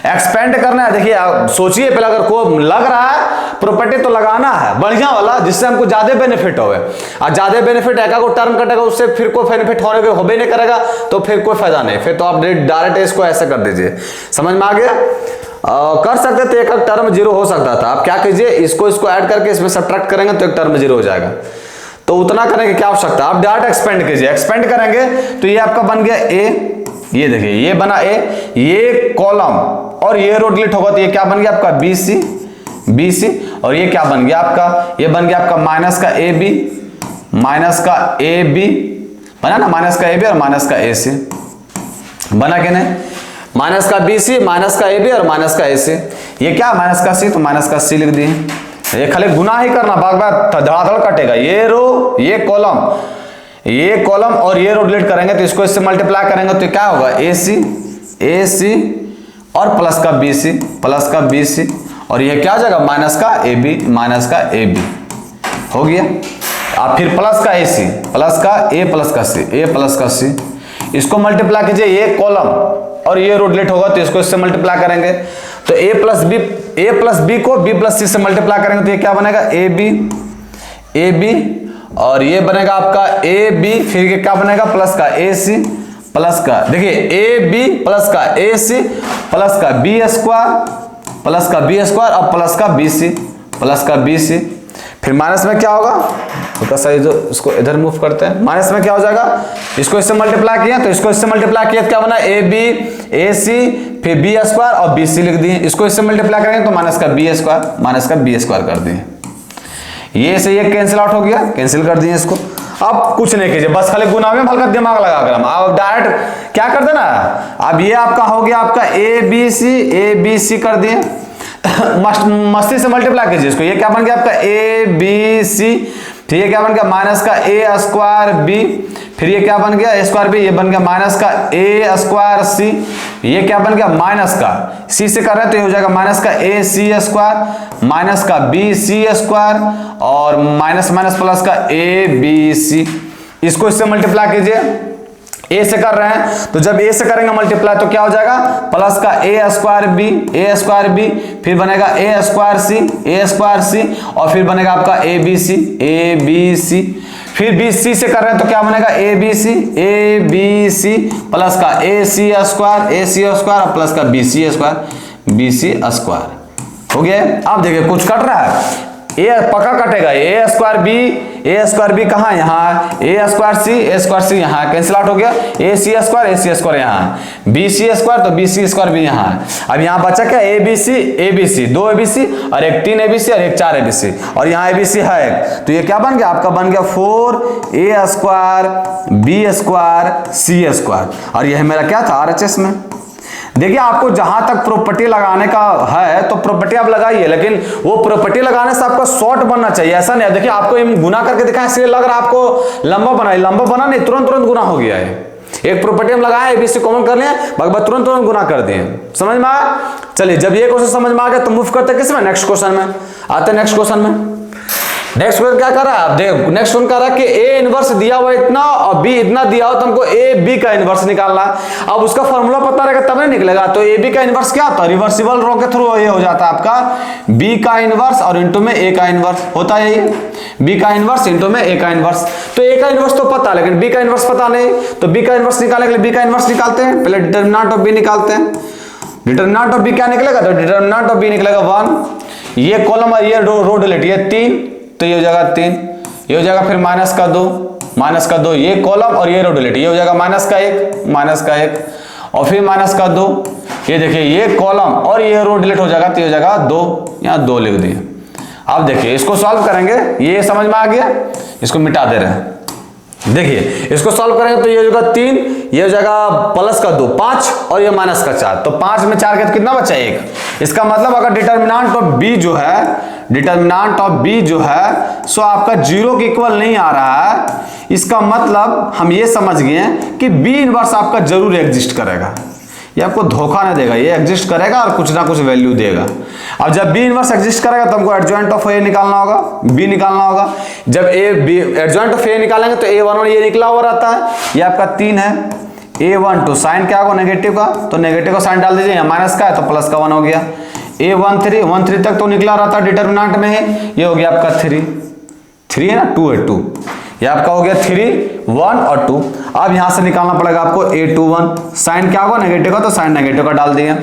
एक्सपेंड करना है। देखिए सोचिए पहले, अगर को लग रहा है प्रॉपर्टी तो लगाना है बढ़िया वाला, जिससे हमको ज्यादा बेनिफिट होवे। और ज्यादा बेनिफिट एक को टर्म कटेगा, उससे फिर कोई बेनिफिट होने के होबे नहीं करेगा, तो फिर कोई फायदा नहीं। फिर तो आप डायरेक्ट इसको ऐसे कर दीजिए। समझ में आ गया। कर सकते थे, एक टर्म 0 हो सकता था। आप क्या कीजिए, इसको ऐड करके इसमें सब्ट्रैक्ट करेंगे तो एक टर्म 0 हो जाएगा। तो उतना करने की क्या आवश्यकता, आप डायरेक्ट एक्सपेंड कीजिए। एक्सपेंड करेंगे तो ये आपका बन गया A, ये देखिए ये बना A, ये कॉलम और ये रो डिलीट होगा तो ये क्या बन गया आपका BC और ये क्या बन गया आपका, ये बन गया आपका माइनस का AB बना ना, माइनस का AB और माइनस का AC बना के नहीं, माइनस का BC माइनस का AB और माइनस का AC। ये क्या माइनस का C, तो माइनस का C लिख दिए। ये खाली गुना ही करना, बाग धड़ाधड़ कटेगा। ये रो ये कॉलम और ये रो डिलीट करेंगे तो इसको इससे मल्टीप्लाई करेंगे तो क्या होगा AC और प्लस का BC और ये क्या हो जाएगा माइनस का AB हो गया। आप फिर प्लस का AC प्लस का A प्लस का C, इसको मल्टीप्लाई कीजिए, ये कॉलम और ये रो डिलीट होगा तो इसको इससे मल्टीप्लाई करेंगे तो A प्लस B को B प्लस C से मल्टीप्लाई करेंगे तो ये क्या बनेगा AB और ये बनेगा आपका AB, फिर ये क्या बनेगा प्लस का AC प्लस का, देखिए AB प्लस का AC प्लस का B स्क्वायर और प्लस का BC। फिर माइनस में क्या होगा, तो सही जो इसको इधर मूव करते हैं, माइनस में क्या हो जाएगा, इसको इससे मल्टीप्लाई किया तो इसको इससे मल्टीप्लाई किया तो क्या बना AB AC फिर B स्क्वायर और BC लिख दिए। इसको इससे मल्टीप्लाई करेंगे तो माइनस का B स्क्वायर कर दिए। ये से ये कैंसिल आउट हो गया, कैंसिल कर दिए इसको। अब कुछ नहीं कीजिए, बस खाली गुना में हल्का दिमाग लगा कर हम अब डायरेक्ट क्या कर देना। अब ये आपका हो गया आपका ए बी सी कर दिए, मस्ती से मल्टीप्लाई कीजिए इसको, ये क्या बन गया आपका ए बी सी, फिर ये क्या बन गया माइनस का ए स्क्वायर बी, फिर ये क्या बन गया ए स्क्वायर बी, ये बन गया माइनस का ए स्क्वायर सी, ये क्या बन गया माइनस का सी से कर रहे हैं तो ये हो जाएगा माइनस का ए सी स्क्वायर माइनस का बी सी स्क्वायर और माइनस माइनस प्लस का ए बी सी। इसको इससे मल्टीप्लाई कीजिए, ए से कर रहे हैं तो जब ए से करेंगे मल्टीप्लाई तो क्या हो जाएगा प्लस का ए स्क्वायर बी, फिर बनेगा ए स्क्वायर सी और फिर बनेगा आपका ए बी सी, फिर बी सी से कर रहे हैं तो क्या बनेगा ए बी सी प्लस का ए सी स्क्वायर प्लस का बी सी स्क्वायर हो गया। अब देखिए कुछ कट रहा है, ए पक्का कटेगा, ए स्क्वायर बी कहाँ यहाँ, ए स्क्वायर सी यहाँ कैंसिल आउट हो गया, ए सी स्क्वायर यहाँ, बी सी स्क्वायर तो बी सी स्क्वायर भी यहाँ है। अब यहाँ बचा क्या ए बी सी, दो ए बी सी और एक 3 ए बी सी और एक 4 ए बी सी और यहाँ ए बी सी है एक, तो ये क्या बन गया आपका बन गया 4 ए स्क्वायर बी स्क्वायर सी स्क्वायर और यह मेरा क्या था RHS में। देखिए आपको जहां तक प्रॉपर्टी लगाने का है तो प्रॉपर्टी आप लगाइए, लेकिन वो प्रॉपर्टी लगाने से आपका शॉर्ट बनना चाहिए, ऐसा नहीं है। देखिए आपको गुना करके दिखाएं इसलिए लग रहा है आपको लंबा बना नहीं, तुरंत गुना हो गया है। एक प्रॉपर्टी हम लगाए एबीसी कॉमन कर लिए, बाकी तुरंत गुना कर दिए, समझ में आया। चलिए जब ये क्वेश्चन समझ में आ गया तो मूव करते किस में, नेक्स्ट क्वेश्चन में आते हैं। नेक्स्ट क्वेश्चन में नेक्स्ट क्वेश्चन क्या कर रहा है, देख नेक्स्ट वन कह रहा है कि ए इनवर्स दिया हुआ इतना और बी इतना दिया हो तो हमको ए बी का इनवर्स निकालना है। अब उसका फॉर्मूला पता रहेगा तब नहीं निकलेगा, तो ए बी का इनवर्स क्या होता है, रिवर्सिबल रो के थ्रू ये हो जाता है आपका बी का इनवर्स और इंटू में ए का इनवर्स होता है, यही बी का इनवर्स इंटू में ए का इनवर्स। तो ए का इनवर्स तो पता लेकिन बी का इनवर्स पता नहीं, तो बी का इनवर्स निकालने के लिए बी का इनवर्स निकालते हैं, पहले डिटरमिनेंट ऑफ बी निकालते हैं। डिटरमिनेंट ऑफ बी क्या निकलेगा, तो डिटरमिनेंट ऑफ बी निकलेगा 1, ये कॉलम और ये रो डिलीट, ये 3 तो ये हो जाएगा 3, ये हो जाएगा फिर माइनस का 2 ये कॉलम और ये रो डिलीट, ये हो जाएगा माइनस का 1 और फिर माइनस का 2, ये देखिए ये कॉलम और ये रो डिलीट हो जाएगा तो ये हो जाएगा 2, यहाँ 2 लिख दिए। अब देखिए इसको सॉल्व करेंगे, ये समझ में आ गया, इसको मिटा दे रहे हैं। देखिए इसको सॉल्व करेंगे तो ये हो जाएगा 3, ये हो जाएगा प्लस का 2 5 और ये माइनस का 4, तो 5 में 4 के तो कितना बचा 1। इसका मतलब अगर डिटरमिनेंट ऑफ बी जो है सो आपका 0 के इक्वल नहीं आ रहा है, इसका मतलब हम ये समझ गए कि बी इनवर्स आपका जरूर एग्जिस्ट करेगा, ये आपको धोखा नहीं देगा, ये एग्जिस्ट करेगा और कुछ ना कुछ वैल्यू देगा। अब जब बी इनवर्स एग्जिस्ट करेगा तो हमको एडजॉइंट ऑफ ए निकालना होगा, बी निकालना होगा। जब A B adjoint of A निकालेंगे तो a1 ये निकला हुआ रहता है, ये आपका 3 है, a12 साइन क्या होगा नेगेटिव का, तो नेगेटिव का साइन डाल दीजिए, यहाँ माइनस का है तो प्लस का 1 हो गया। a13 तक तो निकला रहता है डिटरमिनेंट में ही, ये हो गया आपका 3 है ना, 2 है 2, ये आपका हो गया 3 1 और 2। अब यहां से निकालना पड़ेगा आपको a21, साइन क्या होगा नेगेटिव का तो साइन नेगेटिव का डाल दिए।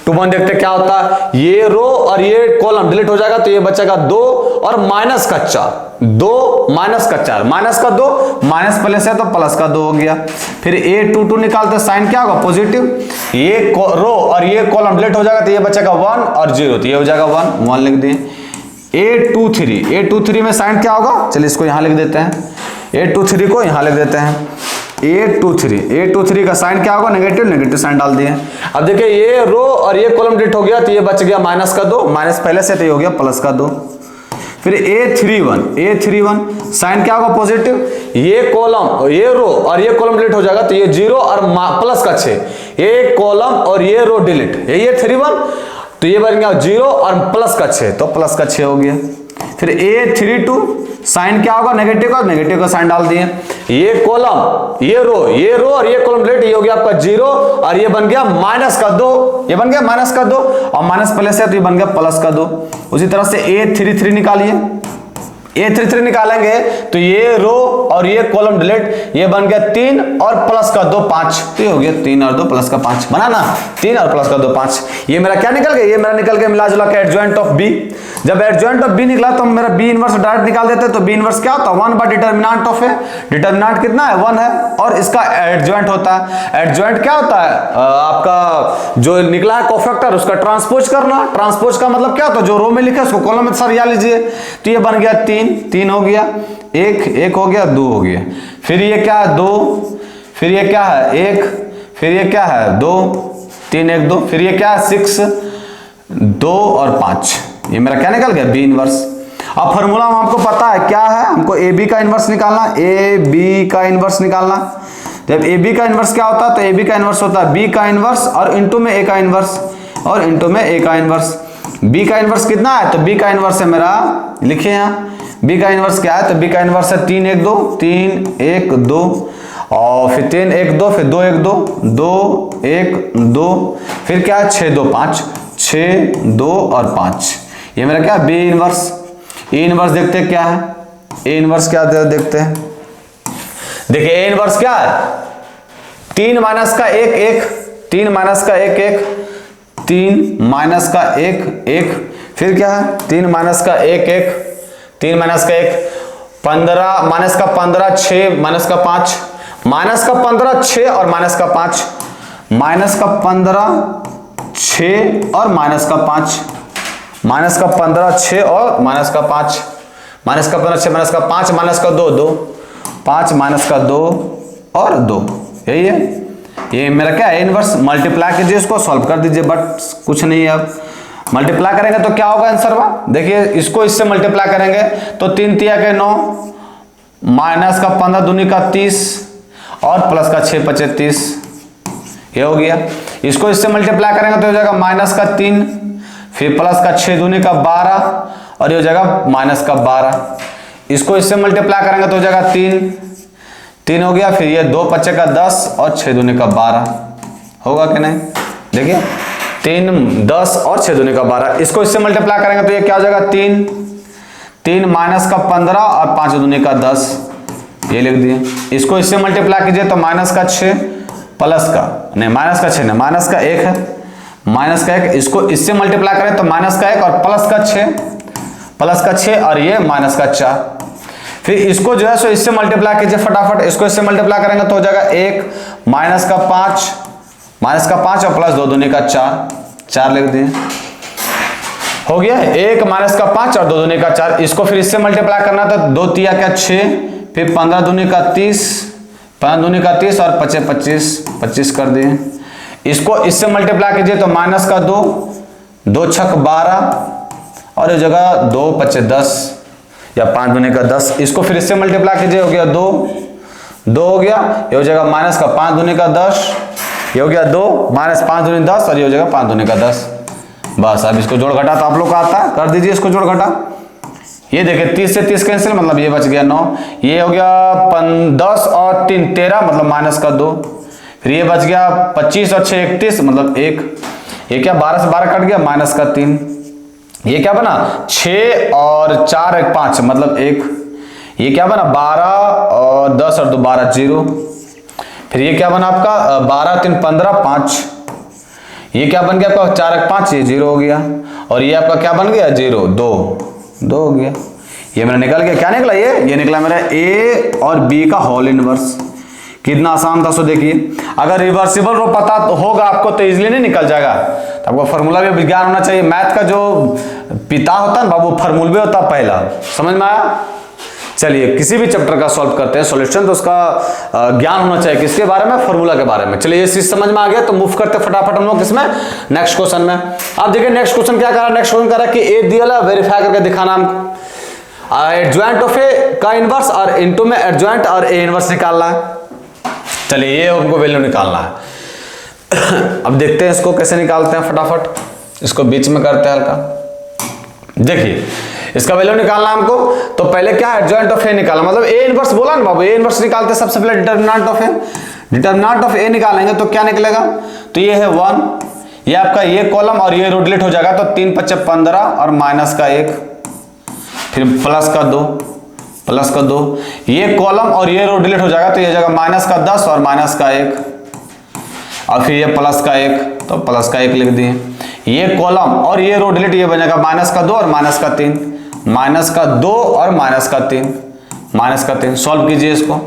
21 देखते क्या होता है, ये रो और ये कॉलम डिलीट हो जाएगा तो ये बचेगा 2 और माइनस का 4, माइनस का 2 माइनस प्लस है तो प्लस का 2 हो गया। फिर a22 निकालते साइन क्या होगा पॉजिटिव, ये रो और ये कॉलम डिलीट हो जाएगा तो ये बचेगा 1 और 0 तो ये हो जाएगा 1 लिख दिए। a23 में साइन क्या होगा, चलिए इसको यहां लिख देते हैं, a23 को यहां लिख देते हैं, a23 का साइन क्या होगा नेगेटिव साइन डाल दिए। अब देखिए ये रो और ये कॉलम डिलीट हो गया तो ये बच गया माइनस का 2, माइनस पहले से तो ये हो गया प्लस का 2। फिर a31 साइन क्या होगा पॉजिटिव, ये कॉलम ये रो और ये कॉलम डिलीट हो जाएगा तो ये 0 और प्लस का 6, ये कॉलम और ये रो डिलीट, ये 31 तो ये बन गया 0 और प्लस का 6 तो प्लस का 6 हो गया। फिर a32 साइन क्या होगा नेगेटिव का साइन डाल दिए, ये कॉलम ये रो और ये कॉलम डिलीट, ये हो गया आपका 0 और ये बन गया माइनस का 2, ये बन गया माइनस का 2 और माइनस प्लस है तो ये बन गया प्लस का 2। उसी तरह से a33 निकालिए, a33 निकालेंगे तो ये रो और ये कॉलम डिलीट, ये बन गया 3 और प्लस का 2 5, तो ये हो गया 3 और 2 प्लस का 5 बना ना, 3 और प्लस का 2 5। ये मेरा क्या निकल गया, ये मेरा निकल गया मिला जुला के एडजॉइंट ऑफ बी। जब एडजॉइंट ऑफ बी निकला तो हम मेरा बी इनवर्स डायरेक्ट निकाल देते, तो बी इनवर्स क्या होता है 1 by determinant of A, determinant कितना है 1 है और इसका एडजॉइंट होता है। एडजॉइंट क्या होता है आपका जो निकला है कोफैक्टर उसका ट्रांसपोज करना, ट्रांसपोज का मतलब क्या होता है जो रो में लिखा है उसको कॉलम में सरिया लीजिए, तो ये बन गया 3 तीन हो गया, एक हो गया, 2 हो गया, फिर ये क्या है 2, फिर ये क्या है 1, फिर ये क्या है 2, 3 1 2, फिर ये क्या है 6 2 और 5, ये मेरा क्या निकल गया बी इनवर्स। अब फॉर्मूला में हमको पता है क्या है, हमको ए बी का इनवर्स निकालना, ए बी का इनवर्स निकालना। जब ए बी का इनवर्स क्या होता है, तो ए बी का इनवर्स होता है बी का इनवर्स और इंटू में ए का इनवर्स और इंटू में ए का इनवर्स। बी का इनवर्स कितना है, तो बी का इनवर्स है मेरा, लिखिए यहाँ बी का इनवर्स क्या है, तो बी का इनवर्स है 3 1 2, 3 1 2 और फिर 3 1 2, फिर 2 1 2, 2 1 2, फिर क्या है 6 2 5, 6 2 और 5, ये मेरा क्या बी इनवर्स। ए इनवर्स देखते हैं क्या है, ए इनवर्स क्या देखते हैं, देखिए ए इनवर्स क्या है 3 माइनस का 1 1, 3 माइनस का 1 1, 3 माइनस का 1 1, फिर क्या है 3 माइनस का 1 1, 3 माइनस का 1 15 माइनस का 15 6 माइनस का 5, माइनस का 15 6 और माइनस का 5, माइनस का 15 6 और माइनस का 5, माइनस का 15 6 और माइनस का 5, माइनस का 15 6 माइनस का 5, माइनस का 2 2, 5 माइनस का 2 और 2, यही है। ये मेरा क्या है इनवर्स। मल्टीप्लाई कीजिए, इसको सॉल्व कर दीजिए, बट कुछ नहीं है। अब मल्टीप्लाई करेंगे तो क्या होगा आंसर बा, देखिए इसको इससे मल्टीप्लाई करेंगे तो 3 तिया के 9, माइनस का 15 दूनी का 30 और प्लस का 6 5 30, ये हो गया। इसको इससे मल्टीप्लाई करेंगे तो हो जाएगा माइनस का 3, फिर प्लस का 6 दूनी का 12 और ये हो जाएगा माइनस का 12। इसको इससे मल्टीप्लाई करेंगे तो हो जाएगा 3 हो गया, फिर ये 2 5 का 10 और 6 दूनी का 12, होगा कि नहीं, देखिए 3 10 और 6 दूनी का 12। इसको इससे मल्टीप्लाई करेंगे तो ये क्या हो जाएगा 3 माइनस का 15 और 5 दूनी का 10, ये लिख दिए। इसको इससे मल्टीप्लाई कीजिए तो माइनस का 6 प्लस का नहीं, माइनस का 6 नहीं, माइनस का 1 है, माइनस का 1। इसको इससे मल्टीप्लाई करें तो माइनस का 1 और प्लस का 6 और ये माइनस का 4। फिर इसको जो है सो इससे मल्टीप्लाई कीजिए फटाफट, इसको इससे मल्टीप्लाई करेंगे तो हो जाएगा 1 माइनस का 5 और प्लस 2 दूनी का 4 लिख दिए, हो गया 1 माइनस का 5 और 2 दूनी का 4। इसको फिर इससे मल्टीप्लाई करना तो 2 तिया क्या 6, फिर 15 दूनी का 30, 15 दूनी का 30 और 5 25 कर दिए। इसको इससे मल्टीप्लाई कीजिए तो माइनस का 2 छक 12 और इस जगह 2 5 10 या 5 दूनी का 10। इसको फिर इससे मल्टीप्लाई कीजिए, हो गया 2 हो गया, ये हो जाएगा माइनस का 5 दूनी का 10, ये हो गया 2 माइनस 5 दूनी 10 और ये हो जाएगा 5 दूनी का 10। बस अब इसको जोड़ घटा तो आप लोग का आता है, कर दीजिए इसको जोड़ घटा। ये देखिए 30 से 30 कैंसिल, मतलब ये बच गया 9, ये हो गया 10 और 3 13 मतलब माइनस का 2, फिर ये बच गया 25 और 6 31 मतलब 1, ये क्या 12 से 12 कट गया माइनस का 3, ये क्या बना 6 और 4 1 5 मतलब 1, ये क्या बना 12 और 10 और 2 12 0, फिर ये क्या बना आपका 12 3 15 5, ये क्या बन गया आपका 4 1 5, ये 0 हो गया, और ये आपका क्या बन गया 0 2 हो गया। ये मेरा निकल गया, क्या निकला ये निकला मेरा ए और बी का होल इनवर्स। कितना आसान था, सो देखिए अगर रिवर्सिबल रो पता होगा आपको तो इजीली नहीं निकल जाएगा, तो आपको फार्मूला भी विज्ञान होना चाहिए। मैथ का जो पिता होता है बाबू फार्मूला भी होता है पहला, समझ में आया। चलिए किसी भी चैप्टर का सॉल्व करते हैं सॉल्यूशन तो उसका ज्ञान होना चाहिए, किसके बारे में, फार्मूला के बारे में। चलिए ये चीज समझ में आ गया तो मूव करते फटाफट हम लोग किसमें, नेक्स्ट क्वेश्चन में। अब देखिए नेक्स्ट क्वेश्चन क्या कर रहा है, नेक्स्ट क्वेश्चन कर रहा है कि ए दिया वेरीफाई करके दिखाना हमको, एडजॉइंट ऑफ ए का इनवर्स और इनटू में एडजॉइंट और ए इनवर्स निकालना है। चलिए ये हमको वैल्यू निकालना है। अब देखते हैं इसको कैसे निकालते हैं फटाफट, इसको बीच में करते हैं हल्का। देखिए इसका वैल्यू निकालना हमको, तो पहले क्या है एडजॉइंट ऑफ ए निकालना, मतलब ए इनवर्स बोला ना बाबू, ए इनवर्स निकालते हैं सबसे पहले determinant of A. Determinant of A निकालेंगे तो क्या निकलेगा, तो ये है 1, ये आपका ये कॉलम और ये रो डिलीट हो जाएगा, तो 3 5 15 और माइनस का 1, फिर प्लस का 2, ये कॉलम और ये रो डिलीट हो जाएगा, तो ये जाएगा माइनस का 10 और माइनस का 1, और फिर ये प्लस का 1, तो प्लस का 1 लिख दिए। ये कॉलम और ये रो डिलीट, ये बनेगा माइनस का 2 और माइनस का 3, माइनस का 2 और माइनस का 3, सॉल्व कीजिए इसको।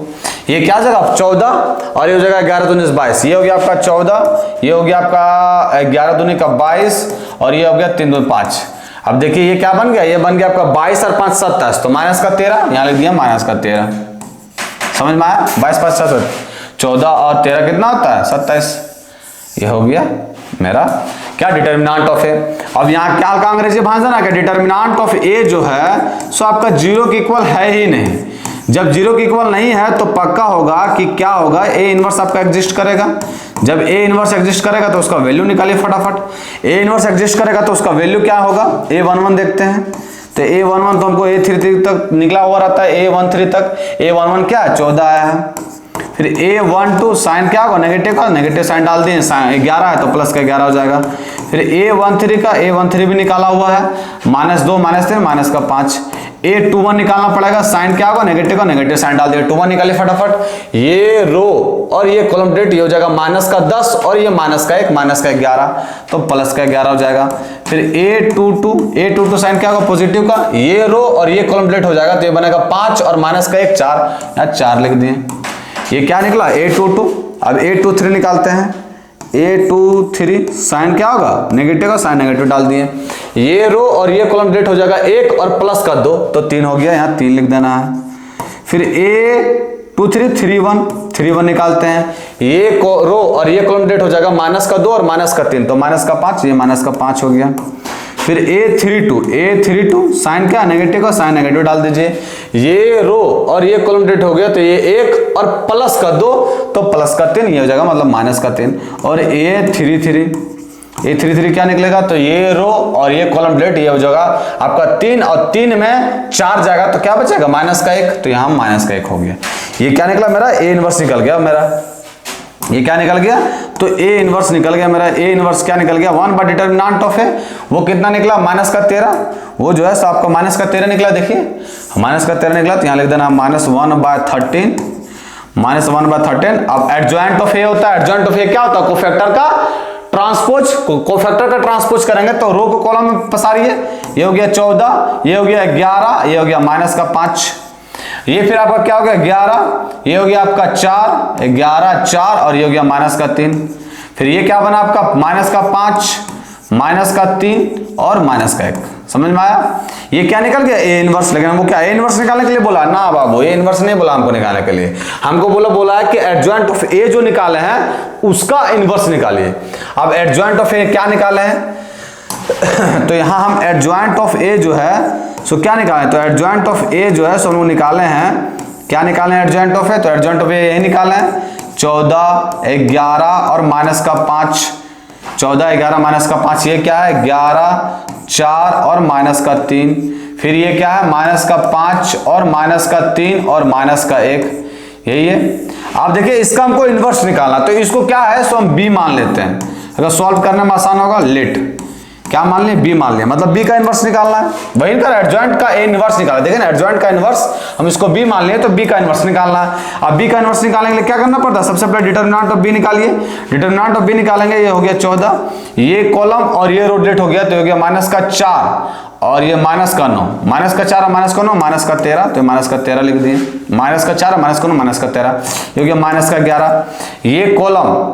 ये क्या जगह 14 और ये हो जाएगा 11 दूनी 22, ये हो गया आपका 14, ये हो गया आपका 11 दूनी का 22 और ये हो गया 3 दूनी 5। अब देखिए ये क्या बन गया, ये बन गया आपका 22 और 5 27, तो माइनस का 13, यहाँ लिख दिया माइनस का 13। समझ में आया? 22 5 7 14 और 13 कितना होता है 27। ये हो गया मेरा क्या डिटर्मिनेंट ऑफ ए। अब यहाँ क्या का अंग्रेजी भाषा ना कि डिटर्मिनेंट ऑफ ए जो है सो आपका 0 के इक्वल है ही नहीं। जब 0 के इक्वल नहीं है तो पक्का होगा कि क्या होगा, ए इनवर्स आपका एग्जिस्ट करेगा। जब ए इनवर्स एग्जिस्ट करेगा तो उसका वैल्यू निकालिए फटाफट। ए इनवर्स एग्जिस्ट करेगा तो उसका वैल्यू क्या होगा, A11 देखते हैं। तो A11 तो हमको A33 तक निकला हुआ रहता है, A13 तक। A11 क्या है 14 आया है। फिर A12 साइन क्या होगा नेगेटिव का, नेगेटिव साइन डाल दिए, 11 है तो प्लस का 11 हो जाएगा। फिर A13 का A13 भी निकाला हुआ है, -2 -3 माइनस का 5। A21 निकालना पड़ेगा, साइन क्या होगा नेगेटिव का, नेगेटिव साइन डाल दिया, 21 निकालिए फटाफट। ये रो और ये कॉलम डेट ये हो जाएगा माइनस का 10 और ये माइनस का 1 माइनस का 11 तो प्लस का 11 हो जाएगा। फिर A22 साइन क्या होगा पॉजिटिव का, ये रो और ये कॉलम डेट हो जाएगा तो ये बनेगा 5 और माइनस का 1 4, यहाँ 4 लिख दिए। ये क्या निकला A22। अब A23 निकालते हैं, A23 साइन क्या होगा नेगेटिव का, साइन नेगेटिव डाल दिए। ये रो और ये कॉलम डेट हो जाएगा 1 और प्लस का 2 तो 3 हो गया, यहाँ 3 लिख देना है। फिर A23 31 निकालते हैं, ये रो और ये कॉलम डेट हो जाएगा माइनस का 2 और माइनस का 3 तो माइनस का 5, ये माइनस का 5 हो गया। फिर A32 साइन क्या नेगेटिव का, साइन नेगेटिव डाल दीजिए। ये रो और ये कॉलम डेट हो गया तो ये 1 और प्लस का 2 तो प्लस का 3, ये हो जाएगा मतलब माइनस का 3। और A33 क्या निकलेगा, तो ये रो और ये कॉलम डेट ये हो जाएगा आपका 3 और 3 में 4 जाएगा तो क्या बचेगा माइनस का 1, तो यहाँ माइनस का 1 हो गया। ये क्या निकला मेरा A इनवर्स निकल गया मेरा। ये क्या निकल गया, तो A इनवर्स निकल गया मेरा। A इनवर्स क्या निकल गया 1 बाय डिटर्मिनेंट ऑफ ए, वो कितना निकला माइनस का 13, वो जो है सो आपका माइनस का 13 निकला। देखिए माइनस का 13 निकला तो यहाँ लिख देना -1/13 -1/13। अब एडजॉइंट ऑफ ए होता है, एडजॉइंट ऑफ ए क्या होता है कोफैक्टर का ट्रांसपोज, कोफैक्टर का ट्रांसपोज करेंगे तो रो को कॉलम में पसारिए। ये हो गया 14, ये हो गया 11, ये हो गया माइनस का 5। ये फिर आपका क्या हो गया 11, ये हो गया आपका 4 11 4 और ये हो गया माइनस का 3। फिर ये क्या बना आपका माइनस का 5 माइनस का 3 और माइनस का 1। समझ में आया? ये क्या निकल गया A इनवर्स। लेकिन हमको क्या A इनवर्स निकालने के लिए बोला ना बाबू, A इनवर्स नहीं बोला हमको निकालने के लिए, हमको बोला है कि एडजॉइंट ऑफ A जो निकाले हैं उसका इनवर्स निकालिए। अब एडजॉइंट ऑफ A क्या निकाले हैं तो यहाँ हम एडजॉइंट ऑफ A जो है सो क्या निकाले, तो एडजॉइंट ऑफ A जो है सो हम निकाले हैं, क्या निकाले हैं एडजॉइंट ऑफ A, तो एडजॉइंट ऑफ A यही निकाले हैं 14 11 और माइनस का 5, 14 11 माइनस का 5, ये क्या है 11 4 और माइनस का 3। फिर ये क्या है माइनस का 5 और माइनस का 3 और माइनस का 1, यही है। आप देखिए इसका हमको इनवर्स निकालना, तो इसको क्या है सो हम B मान लेते हैं। अगर सॉल्व करने में आसान होगा लेट क्या मान लिया B मान लिया, मतलब B का इनवर्स निकालना है। वही कर एडजॉइंट का A इनवर्स निकाला, देखिए ना एडजॉइंट का इनवर्स हम इसको B मान लिए तो B का इनवर्स निकालना है। अब B का इनवर्स निकालने के लिए क्या करना पड़ता है, सबसे पहले डिटर्मिनेंट ऑफ B निकालिए। डिटर्मिनेंट ऑफ B निकालेंगे, ये हो गया 14, ये कॉलम और ये रो डेट हो गया तो हो गया माइनस का 4 और ये माइनस का 9, माइनस का 4 और माइनस का 9 माइनस का 13, तो माइनस का 13 लिख दिए। माइनस का 4 माइनस का 9 माइनस का 13, ये हो गया माइनस का 11। ये कॉलम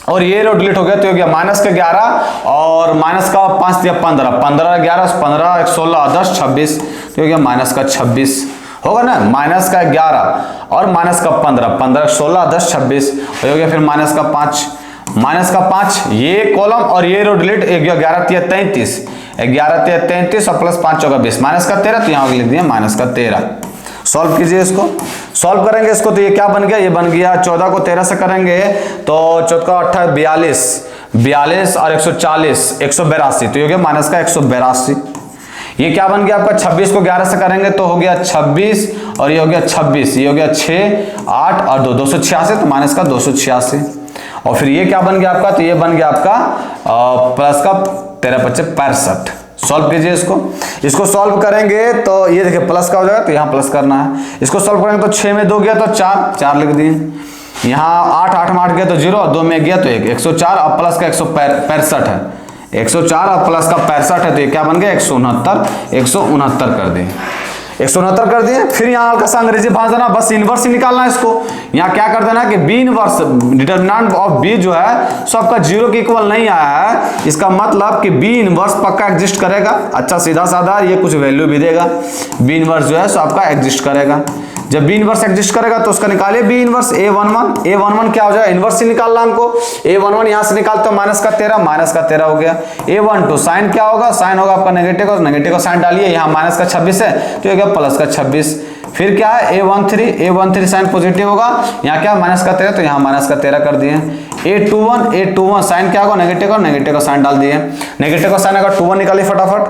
और ये रो डिलीट हो गया तो हो गया माइनस का 11 और माइनस का 5 दिया 15, 15 11 15 16 10 26 तो हो गया माइनस का 26 होगा ना। माइनस का 11 और माइनस का 15 15 16 10 26 हो गया। फिर माइनस का 5 ये कॉलम और ये रो डिलीट 11 3 33 11 3 33 और प्लस 5 होगा 20 माइनस का 13 तो यहाँ लिख दिया माइनस का 13। सॉल्व कीजिए इसको, सॉल्व करेंगे इसको तो ये क्या बन गया, ये बन गया 14 को 13 से करेंगे तो 14 28 42 और 140 182 तो ये हो गया माइनस का 182। ये क्या बन गया आपका 26 को 11 से करेंगे तो हो गया 26 और ये हो गया 26, ये हो गया 6 8 और 2 286 तो माइनस का 286। और फिर ये क्या बन गया आपका, तो ये बन गया आपका प्लस का 13 25 65। सॉल्व कीजिए इसको सॉल्व करेंगे तो ये देखिए प्लस का हो जाएगा तो यहाँ प्लस करना है। इसको सॉल्व करेंगे तो 6 में 2 गया तो 4 लिख दिए। यहाँ 8 में 8 गया तो 0 और 2 में गया तो 1 104 और प्लस का 165 है 104 और प्लस का 65 है तो ये क्या बन गया 169 कर दिए। 169 कर दिए। फिर यहाँ हल्का सा अंग्रेजी भाषा देना, बस इनवर्स ही निकालना है इसको। यहाँ क्या कर देना कि B inverse, determinant of B जो है सो आपका 0 के इक्वल नहीं आया है, इसका मतलब कि बी इनवर्स पक्का एग्जिस्ट करेगा। अच्छा सीधा साधा ये कुछ वैल्यू भी देगा, बी इनवर्स जो है सो आपका एग्जिस्ट करेगा। जब बी इनवर्स एग्जिस्ट करेगा तो उसका निकालिए बी इनवर्स A11 क्या हो जाएगा, इनवर्स ही निकालना हमको। A11 यहां से निकालते हो माइनस का 13 हो गया। A12 साइन क्या होगा, साइन होगा आपका नेगेटिव का साइन डालिए, यहाँ माइनस का 26 है तो ये क्या प्लस का 26। फिर क्या है A13 साइन पॉजिटिव होगा, यहाँ क्या माइनस का 13 तो यहाँ माइनस का 13 कर दिए। A21 साइन क्या होगा, नेगेटिव का साइन डाल दिए। नेगेटिव का साइन अगर 21 निकालिए फटाफट,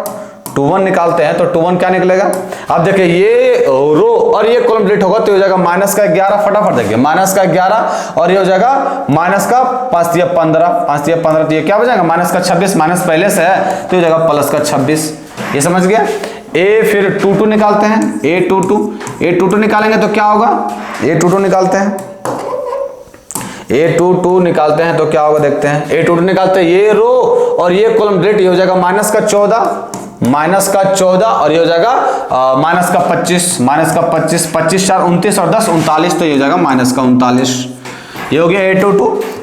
21 निकालते हैं तो 21 क्या निकलेगा। अब देखिए ये रो और ये कॉलम डिलीट होगा तो हो जाएगा माइनस का 11, फटाफट देखिए माइनस का 11 और ये हो जाएगा माइनस का 5 या 15 तो ये क्या हो जाएगा माइनस का 26, माइनस पहले से है तो हो जाएगा प्लस का 26। ये समझ गया। फिर 22 निकालते हैं, A22 निकालेंगे तो क्या होगा, A22 निकालते हैं तो क्या होगा देखते हैं। A22 निकालते हैं, ये रो और ये कॉलम डिलीट, ये हो जाएगा माइनस का 14 और ये हो जाएगा माइनस का 25, 25 4 29 और 10 39 तो ये हो जाएगा माइनस का 39। ये हो गया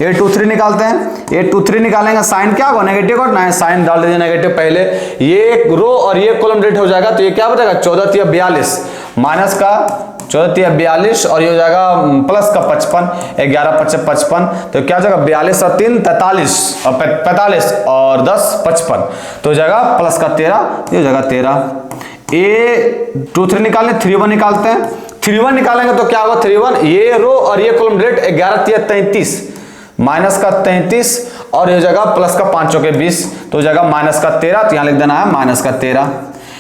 A23 निकालते हैं। A23 निकालेंगे, साइन क्या होगा नेगेटिव और ना साइन डाल दीजिए नेगेटिव पहले, ये रो और ये कॉलम डिलीट हो जाएगा तो ये क्या बचेगा 14 या 42, माइनस का 14 या 42 और ये हो जाएगा प्लस का 55, 11 5 55 तो क्या हो जाएगा 42 और 3 43 और 45 और 10 55 तो हो जाएगा प्लस का 13, ये हो जाएगा 13। A23 निकालें, 31 निकालते हैं। 31 निकालेंगे तो क्या होगा 31, ये रो और ये कॉलम डिलीट 11 3 33 माइनस का 33 और ये हो जाएगा प्लस का 5 के 20 तो हो जाएगा माइनस का 13, तो यहाँ लिख देना है माइनस का 13।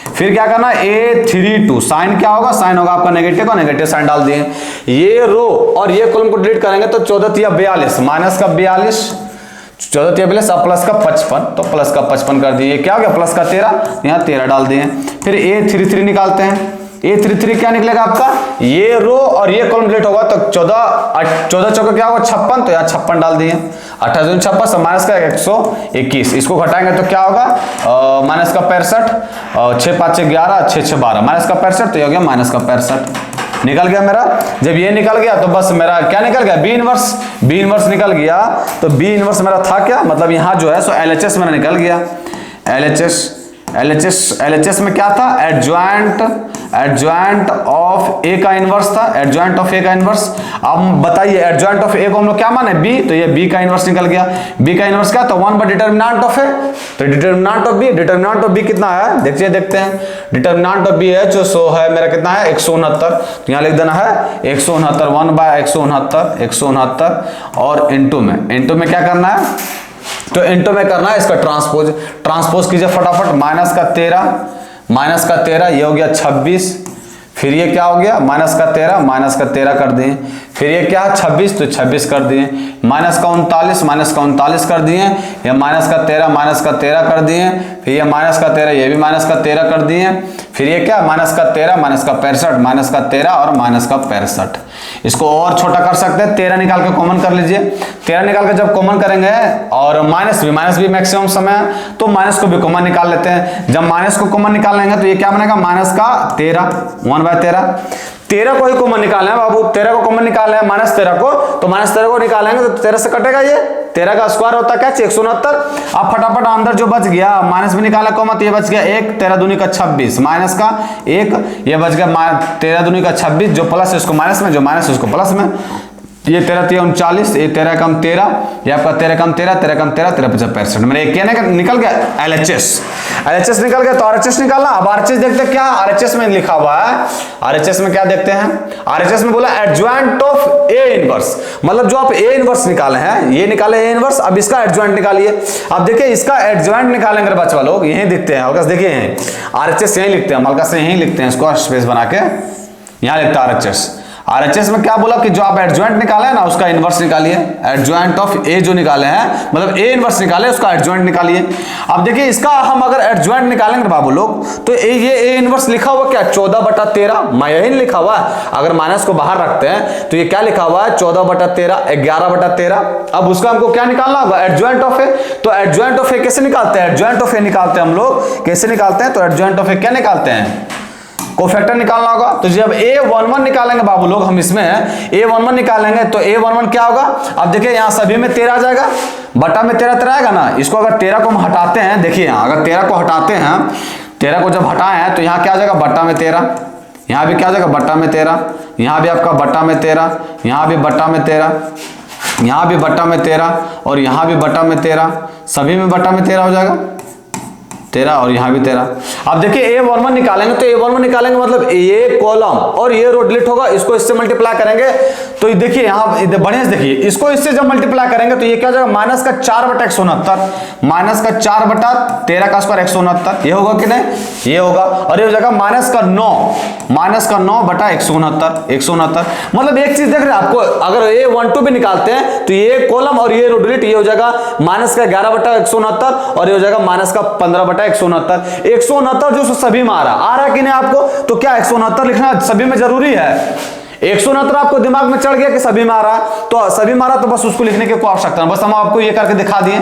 फिर क्या करना A32 साइन क्या होगा, साइन होगा आपका नेगेटिव साइन डाल दिए। ये रो और ये कॉलम को डिलीट करेंगे तो 14 या 42 माइनस का 42, 14 या 42 और प्लस का 55 तो प्लस का 55 कर दिए। क्या हो गया प्लस का 13, यहाँ 13 डाल दिए। फिर A33 निकालते हैं। A33 क्या निकलेगा आपका, ये रो और ये कॉलम डिलीट होगा तो 14 चौका क्या होगा 56 तो यहाँ 56 डाल दिए। 28 56 माइनस का 121, इसको घटाएंगे तो क्या होगा माइनस का 65, 6 5 11 6 6 12 माइनस का 65 तो ये हो गया माइनस का 65। निकल गया मेरा। जब ये निकल गया तो बस मेरा क्या निकल गया, बी इनवर्स निकल गया। तो बी इनवर्स मेरा था क्या, मतलब यहाँ जो है सो LHS मेरा निकल गया। LHS में क्या था, एडजॉइंट ऑफ ए का इनवर्स था, एडजॉइंट ऑफ ए का इनवर्स। अब बताइए एडजॉइंट ऑफ ए को हम लोग क्या माने बी, तो ये बी का इनवर्स निकल गया। बी का इनवर्स क्या, तो 1/डिटर्मिनेंट ऑफ ए, तो डिटर्मिनेंट ऑफ बी कितना है देखते हैं। डिटर्मिनेंट ऑफ बी है जो सो है मेरा कितना है 169, तो यहाँ लिख देना है 169, 1/169 और इनटू में क्या करना है, तो इनटू में करना है इसका ट्रांसपोज कीजिए फटाफट। माइनस का 13 ये हो गया 26, फिर ये क्या हो गया माइनस का 13 कर दिए। फिर ये क्या 26 तो 26 कर दिए। माइनस का 39 कर दिए। ये माइनस का 13 कर दिए। फिर ये माइनस का 13 ये भी माइनस का 13 कर दिए। फिर ये क्या माइनस का 13 माइनस का 65 माइनस का 13 और माइनस का 65। इसको और छोटा कर सकते हैं, 13 निकाल के कॉमन कर लीजिए। 13 निकाल के जब कॉमन करेंगे और माइनस भी मैक्सिमम समय है तो माइनस को भी कॉमन निकाल लेते हैं। जब माइनस को कॉमन निकाल लेंगे तो ये क्या बनेगा माइनस का 13 1/13। 13 को ही कॉमन निकालना है बाबू, 13 को कॉमन निकालना है माइनस 13 को, तो माइनस 13 को निकालेंगे तो 13 से कटेगा ये 13 का स्क्वायर होता है क्या 169। अब फटाफट अंदर जो बच गया माइनस भी निकाला कॉमन तो ये बच गया 1, 13 दूनी का 26 माइनस का 1, ये बच गया 13 दूनी का 26, जो प्लस है उसको माइनस में, जो माइनस है उसको प्लस में। ये 13 3 39, ये 13 कम 13, ये आपका 13 कम 13, 13 कम 13, 13 5 65। मेरे एक कहने का निकल गया LHS निकल गया। तो RHS निकालना। अब RHS देखते क्या RHS में लिखा हुआ है। RHS में क्या देखते हैं, RHS में बोला एडजॉइंट ऑफ ए इनवर्स, मतलब जो आप ए इनवर्स निकाले हैं, ये निकाले ए इनवर्स, अब इसका एडजॉइंट निकालिए। अब देखिए इसका एडजॉइंट निकालेंगे बच्चा लोग, यही दिखते हैं हल्का से, देखिए यहीं RHS यहीं लिखते हैं, हल्का से यहीं लिखते हैं, इसको स्पेस बना के यहां लिखता है RHS में क्या बोला कि जो आप एडजॉइंट निकाले हैं ना उसका इनवर्स निकालिए। एडजॉइंट ऑफ ए जो निकाले हैं, मतलब ए इनवर्स निकाले उसका एडजॉइंट निकालिए। अब देखिए इसका हम अगर एडजॉइंट निकालेंगे बाबू लोग तो ये ए इनवर्स लिखा हुआ क्या 14/13, यही लिखा हुआ है। अगर माइनस को बाहर रखते हैं तो ये क्या लिखा हुआ है 14/13, 11/13। अब उसका हमको क्या निकालना होगा एडजॉइंट ऑफ ए। तो एडजॉइंट ऑफ ए कैसे निकालते हैं, एडजॉइंट ऑफ ए निकालते हैं हम लोग कैसे निकालते हैं, तो एडजॉइंट ऑफ ए क्या निकालते हैं, कोफैक्टर निकालना होगा। तो जब A11 निकालेंगे बाबू लोग, हम इसमें A11 निकालेंगे तो A11 क्या होगा, अब देखिए यहाँ सभी में 13 आ जाएगा, बटा में 13 13 आएगा ना। इसको अगर 13 को हम हटाते हैं, देखिए यहाँ अगर 13 को हटाते हैं, 13 को जब हटाए हैं तो यहाँ क्या आ जाएगा, बट्टा में 13, यहाँ भी क्या आ जाएगा, बट्टा में 13, यहाँ भी आपका बट्टा में 13, यहाँ भी बट्टा में 13, यहाँ भी बट्टा में 13 और यहाँ भी बट्टा में 13, सभी में बट्टा में 13 हो जाएगा 13 और यहाँ भी 13। अब देखिए A11 निकालेंगे तो A11 निकालेंगे मतलब ये कॉलम और ये रो डिलीट होगा, इसको इससे मल्टीप्लाई करेंगे तो देखिए यहाँ बढ़िया से देखिए, इसको इससे जब मल्टीप्लाई करेंगे तो ये क्या हो जाएगा, माइनस का 4 बटा 169, माइनस का 4 बटा 13 का स्क्वायर 169, ये होगा कि नहीं, ये होगा। और ये हो जाएगा माइनस का 9 बटा 169, मतलब एक चीज देख रहे हैं आपको, अगर A12 भी निकालते हैं तो ये कॉलम और ये रो डिलीट, ये हो जाएगा माइनस का 11 बटा 169 और ये हो जाएगा माइनस का 15 बटा 169 जो सभी में आ रहा कि नहीं आपको, तो क्या 169 लिखना सभी में जरूरी है, 169 आपको दिमाग में चढ़ गया कि सभी में आ रहा, तो सभी में आ रहा तो बस उसको लिखने की कोई आवश्यकता नहीं, बस हम आपको ये करके दिखा दिए।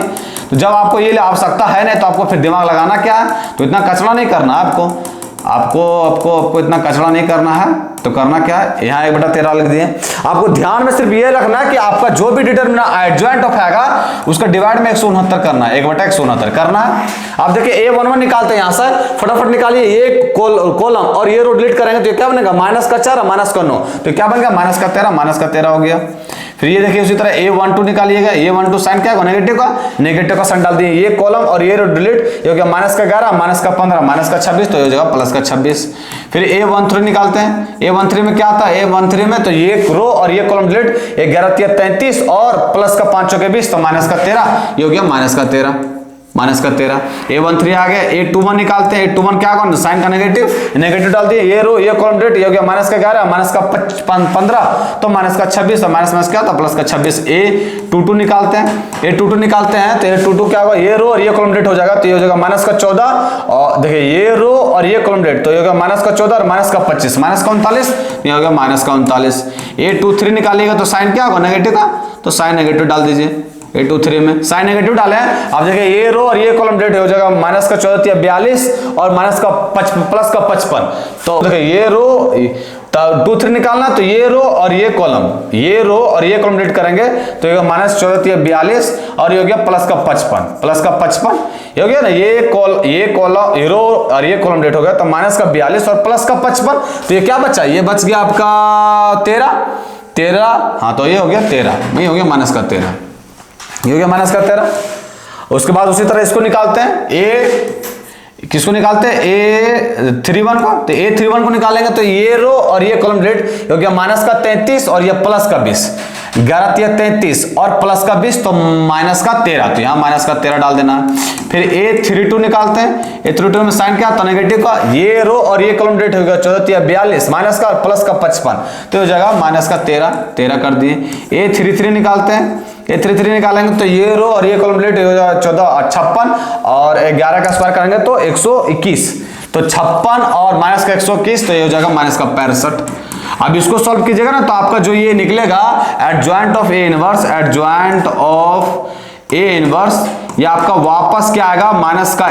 तो जब आपको ये आवश्यकता है नहीं तो आपको फिर दिमाग लगाना क्या है, तो इतना कचरा नहीं करना है आपको इतना कचरा नहीं करना है, तो करना क्या है, यहाँ 1/13 लिख दिए। आपको ध्यान में सिर्फ ये रखना है कि आपका जो भी डिटरमिनेंट एडजॉइंट ऑफ आएगा उसका डिवाइड में 169 करना है, 1/169 करना है। आप देखिए A11 निकालते हैं यहाँ से, फटाफट निकालिए, ये कॉलम और ये रो डिलीट करेंगे तो क्या बनेगा, माइनस का 4 माइनस का 9, तो क्या बन गया, माइनस का 13 हो गया। फिर ये देखिए उसी तरह A12 निकालिएगा, A12 साइन क्या होगा, नेगेटिव का साइन डाल दिए, ये कॉलम और ये रो डिलीट, ये हो गया माइनस का 11 माइनस का 15 माइनस का 26, तो ये हो जाएगा प्लस का 26। फिर A13 निकालते हैं, A13 में क्या आता है, A13 में तो ये रो और ये कॉलम डिलीट, 11 3 33 और प्लस का 5 के 20 तो माइनस का 13, ये हो गया माइनस का 13। A13 आ गया। A21 निकालते हैं, A21 क्या होगा, साइन का नेगेटिव डाल दिए, ये रो ये कॉलम डिलीट, ये हो गया माइनस का 11 माइनस का 15 तो माइनस का 26 तो माइनस क्या था, प्लस का 26। A22 निकालते हैं, तो A22 क्या होगा, ये रो और ये कॉलम डिलीट हो जाएगा, तो ये हो जाएगा माइनस का 14 और देखिए ये रो और ये कॉलम डिलीट, तो ये हो गया माइनस का 14 और माइनस का 25 माइनस का 39, ये हो गया माइनस का 39। A23 निकालिएगा तो साइन क्या होगा, नेगेटिव का, तो साइन नेगेटिव डाल दीजिए, A23 में साइन नेगेटिव डाले हैं। अब देखिए ये रो और ये कॉलम डिलीट हो जाएगा, माइनस का 14 42 और माइनस का प्लस का 55, तो देखिए ये रो 23 निकालना, तो ये रो और ये कॉलम डिलीट करेंगे तो ये माइनस 14 42 और ये हो गया प्लस का 55 ये हो गया ना, ये कॉलम ये रो और ये कॉलम डिलीट हो गया तो माइनस का 42 और प्लस का 55, तो ये क्या बचा, ये बच गया आपका 13, हाँ तो ये हो गया 13, ये हो गया माइनस का 13, ये हो गया माइनस का 13। उसके बाद उसी तरह इसको निकालते हैं, किसको निकालते हैं, A31 को, तो A31 को निकालेंगे तो ये रो और ये कॉलम डिलीट हो गया माइनस का 33 और ये प्लस का 20, 11 33 और प्लस का 20 तो माइनस का 13, तो यहाँ माइनस का 13 डाल देना। फिर A32 निकालते हैं, A32 में साइन क्या था, नेगेटिव का, ये रो और ये कॉलम डिलीट हो गया 14 42 माइनस का प्लस का 55 तो हो जाएगा माइनस का 13 कर दिए। A33 निकालते हैं, A33 निकालेंगे तो ये रो और ये कॉलम डिलीट हो जाएगा 14 56 और 11 का स्क्वायर करेंगे तो 121, तो 56 और माइनस का 121 तो ये हो जाएगा माइनस का 65। अब इसको सॉल्व कीजिएगा ना तो आपका जो ये निकलेगा एडजॉइंट ऑफ ए इनवर्स, ये आपका वापस क्या आएगा, माइनस का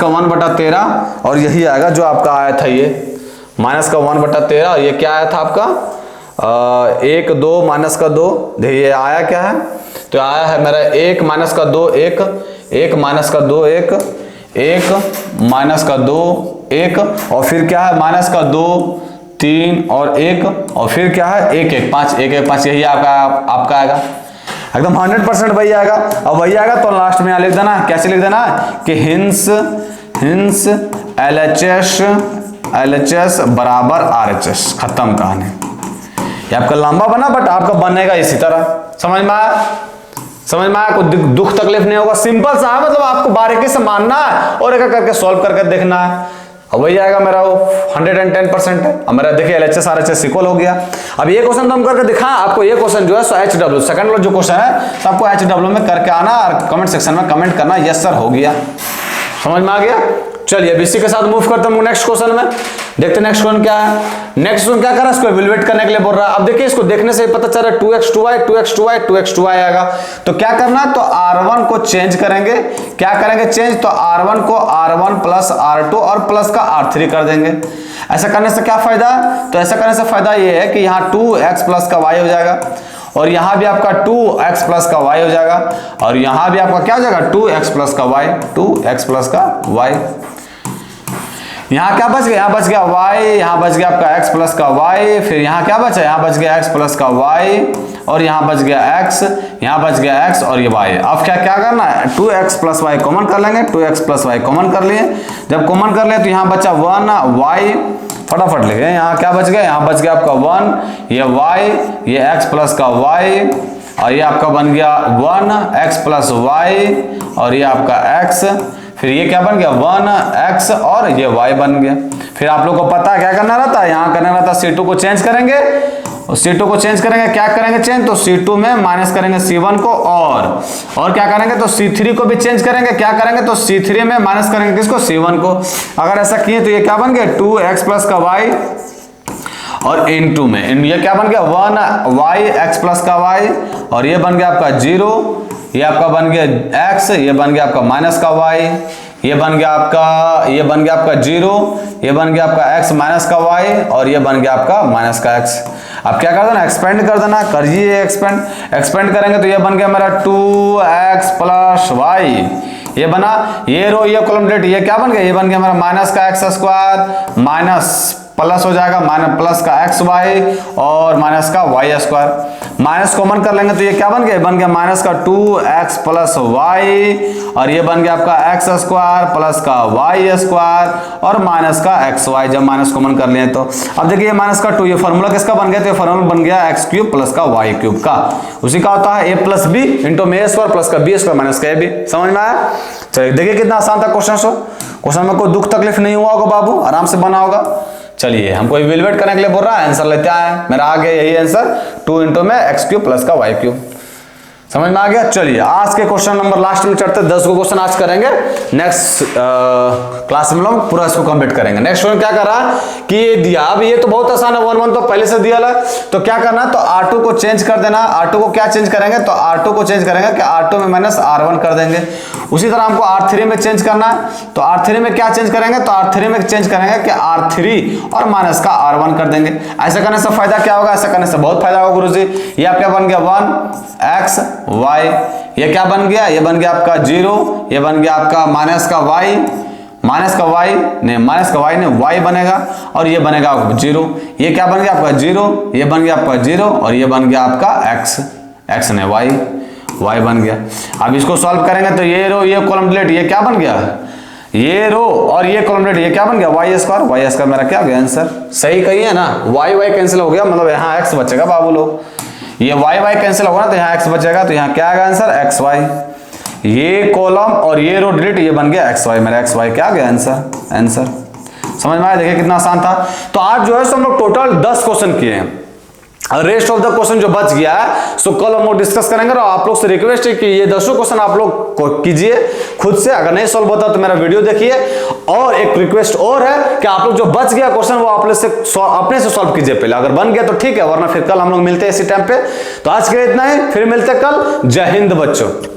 1/13 और यही आएगा जो आपका आया था, ये माइनस का 1/13, ये क्या आया था आपका 1 2 माइनस का 2, देखिए आया क्या है, तो आया है मेरा 1 माइनस का 2 1 माइनस का 2 1 माइनस का 2 1 और फिर क्या है माइनस का 2 3 और 1 और फिर क्या है 1 1 5 यही आपका आएगा एकदम 100% वही आएगा। अब वही आएगा तो लास्ट में यहाँ लिख देना, कैसे लिख देना कि हिंस LHS बराबर RHS, खत्म कहानी। ये आपका लंबा बना बट आपका बनेगा इसी तरह, समझ में आया, कोई दुख तकलीफ नहीं होगा, सिंपल सा है, मतलब आपको बारीकी से मानना है और एक करके सॉल्व करके देखना है। अब वही आएगा मेरा वो 110% है। अब मेरा देखिए LHS RHS इक्वल हो गया। अब ये क्वेश्चन तो हम करके दिखाएं आपको, ये क्वेश्चन जो है HW सेकंड वाला जो क्वेश्चन है तो आपको HW में करके आना और कमेंट सेक्शन में कमेंट करना यस सर हो गया, समझ में आ गया। चलिए अब इसी के साथ मूव करते हैं नेक्स्ट क्वेश्चन में। देखते नेक्स्ट क्वेश्चन क्या है। नेक्स्ट क्वेश्चन क्या कर रहा है, इसको इवैल्यूएट करने के लिए बोल रहा है। अब देखिए इसको देखने से ही पता चल रहा है 2x 2y 2x 2y 2x 2y आएगा। तो क्या करना, तो r1 को चेंज करेंगे, क्या करेंगे चेंज, तो r1 को r1 प्लस r2 और प्लस का r3 कर देंगे। ऐसा करने से क्या फायदा, तो ऐसा करने से फायदा ये है कि यहाँ 2x प्लस का y हो जाएगा, और यहां भी आपका 2x प्लस का y हो जाएगा, और यहां भी आपका क्या हो जाएगा 2x प्लस का y, 2x प्लस का y। यहाँ क्या बच गया, यहाँ बच गया y, यहाँ बच गया आपका x प्लस का y, फिर यहाँ क्या बचा, यहाँ बच गया x प्लस का y, और यहाँ बच गया x, यहाँ बच गया x और ये y। अब क्या क्या करना है, 2x प्लस y कॉमन कर लेंगे, 2x प्लस y कॉमन कर लिए। जब कॉमन कर ले तो यहाँ बचा 1y, फटाफट लिखे, यहाँ क्या बच गया, यहाँ बच गया आपका 1, ये y, ये x प्लस का y, और ये आपका बन गया 1x प्लस y, और ये आपका x, फिर ये क्या बन गया 1x और ये y बन गया। फिर आप लोग को पता है क्या करना रहता है, यहाँ करना रहता है C2 को चेंज करेंगे, और C2 को चेंज करेंगे, क्या करेंगे चेंज, तो C2 में माइनस करेंगे C1 को, और क्या करेंगे तो C3 को भी चेंज करेंगे, क्या करेंगे तो C3 में माइनस करेंगे किसको, C1 को। अगर ऐसा किए तो ये क्या बन गया 2x प्लस का y, और इनटू में ये क्या बन गया 1y x प्लस का y, और ये बन गया आपका 0, ये आपका बन गया x, ये बन गया आपका माइनस का y, ये बन गया आपका 0, ये बन गया आपका x माइनस का y, और ये बन गया आपका माइनस का x। अब क्या कर देना, एक्सपेंड कर देना, करिए एक्सपेंड करेंगे तो ये बन गया मेरा 2x प्लस y, ये बना, ये रो ये कॉलम डिलीट, ये क्या बन गया, ये बन गया मेरा माइनस का x स्क्वायर, माइनस प्लस हो जाएगा माइनस प्लस का एक्स वाई और माइनस का वाई स्क्वायर। माइनस कॉमन कर लेंगे तो ये क्या बन गया, बन गया माइनस का 2x प्लस वाई, और ये बन गया आपका एक्स स्क्वायर प्लस का वाई स्क्वायर और माइनस का एक्स वाई। जब माइनस कॉमन कर लिए तो अब देखिए माइनस का 2, ये फॉर्मूला किसका बन गया, तो ये फॉर्मूला बन गया एक्स क्यूब प्लस का वाई क्यूब का। उसी का होता है a प्लस बी इंटू में ए स्क्वायर प्लस का बी स्क्वायर माइनस का ए बी। समझ में आया। चलिए देखिए कितना आसान था क्वेश्चन में कोई दुख तकलीफ नहीं हुआ होगा बाबू, आराम से बना होगा। चलिए हमको इवैल्यूएट करने के लिए बोल रहा है, आंसर लेते आए, मेरा आ गया यही आंसर 2 इंटू में एक्स क्यूब प्लस का वाई क्यूब। समझ में आ गया। चलिए आज के क्वेश्चन नंबर लास्ट में चढ़ते 10 को क्वेश्चन आज करेंगे, नेक्स्ट क्लास में लोग पूरा इसको कंप्लीट करेंगे। नेक्स्ट क्वेश्चन क्या कर रहा है कि ये दिया, अब ये तो बहुत आसान है, 1 1 तो पहले से दिया है, तो क्या करना है तो R2 को चेंज कर देना। R2 को क्या चेंज करेंगे, तो R2 को चेंज करेंगे कि R2 में माइनस R1 कर देंगे। उसी तरह हमको R3 में चेंज करना है, तो R3 में क्या चेंज करेंगे, तो R3 में चेंज करेंगे कि R3 और माइनस का R1 कर देंगे। ऐसा करने से फायदा क्या होगा, ऐसा करने से बहुत फायदा होगा गुरुजी। ये आपका बन गया 1x y, ये क्या बन गया, ये बन गया आपका 0, ये बन गया आपका माइनस का y ने y बनेगा, और ये बनेगा 0, ये क्या बन गया आपका 0, ये बन गया आपका 0, और ये बन गया आपका x ने y बन गया। अब इसको सॉल्व करेंगे तो ये रो ये कॉलम डिलीट, ये क्या बन गया, ये रो और ये कॉलम डिलीट, ये क्या बन गया y स्क्वायर मेरा क्या हो गया आंसर। सही कही है ना, y कैंसिल हो गया, मतलब यहाँ x बचेगा बाबू लोग, ये y कैंसिल होगा ना तो यहाँ x बचेगा, तो यहाँ क्या आएगा आंसर xy। ये कॉलम और ये रो डिलीट, ये बन गया xy, मेरा xy क्या आ गया आंसर। समझ में आया। देखिए कितना आसान था। तो आज जो है सो हम लोग टोटल 10 क्वेश्चन किए हैं, रेस्ट ऑफ द क्वेश्चन जो बच गया है सो कल हम लोग डिस्कस करेंगे। और आप लोग से रिक्वेस्ट है कि ये 10 क्वेश्चन आप लोग कीजिए खुद से, अगर नहीं सॉल्व होता तो मेरा वीडियो देखिए। और एक रिक्वेस्ट और है कि आप लोग जो बच गया क्वेश्चन वो अपने से सॉल्व कीजिए पहले, अगर बन गया तो ठीक है, वरना फिर कल हम लोग मिलते हैं इसी टाइम पे। तो आज के लिए इतना ही, फिर मिलते हैं कल। जय हिंद बच्चों।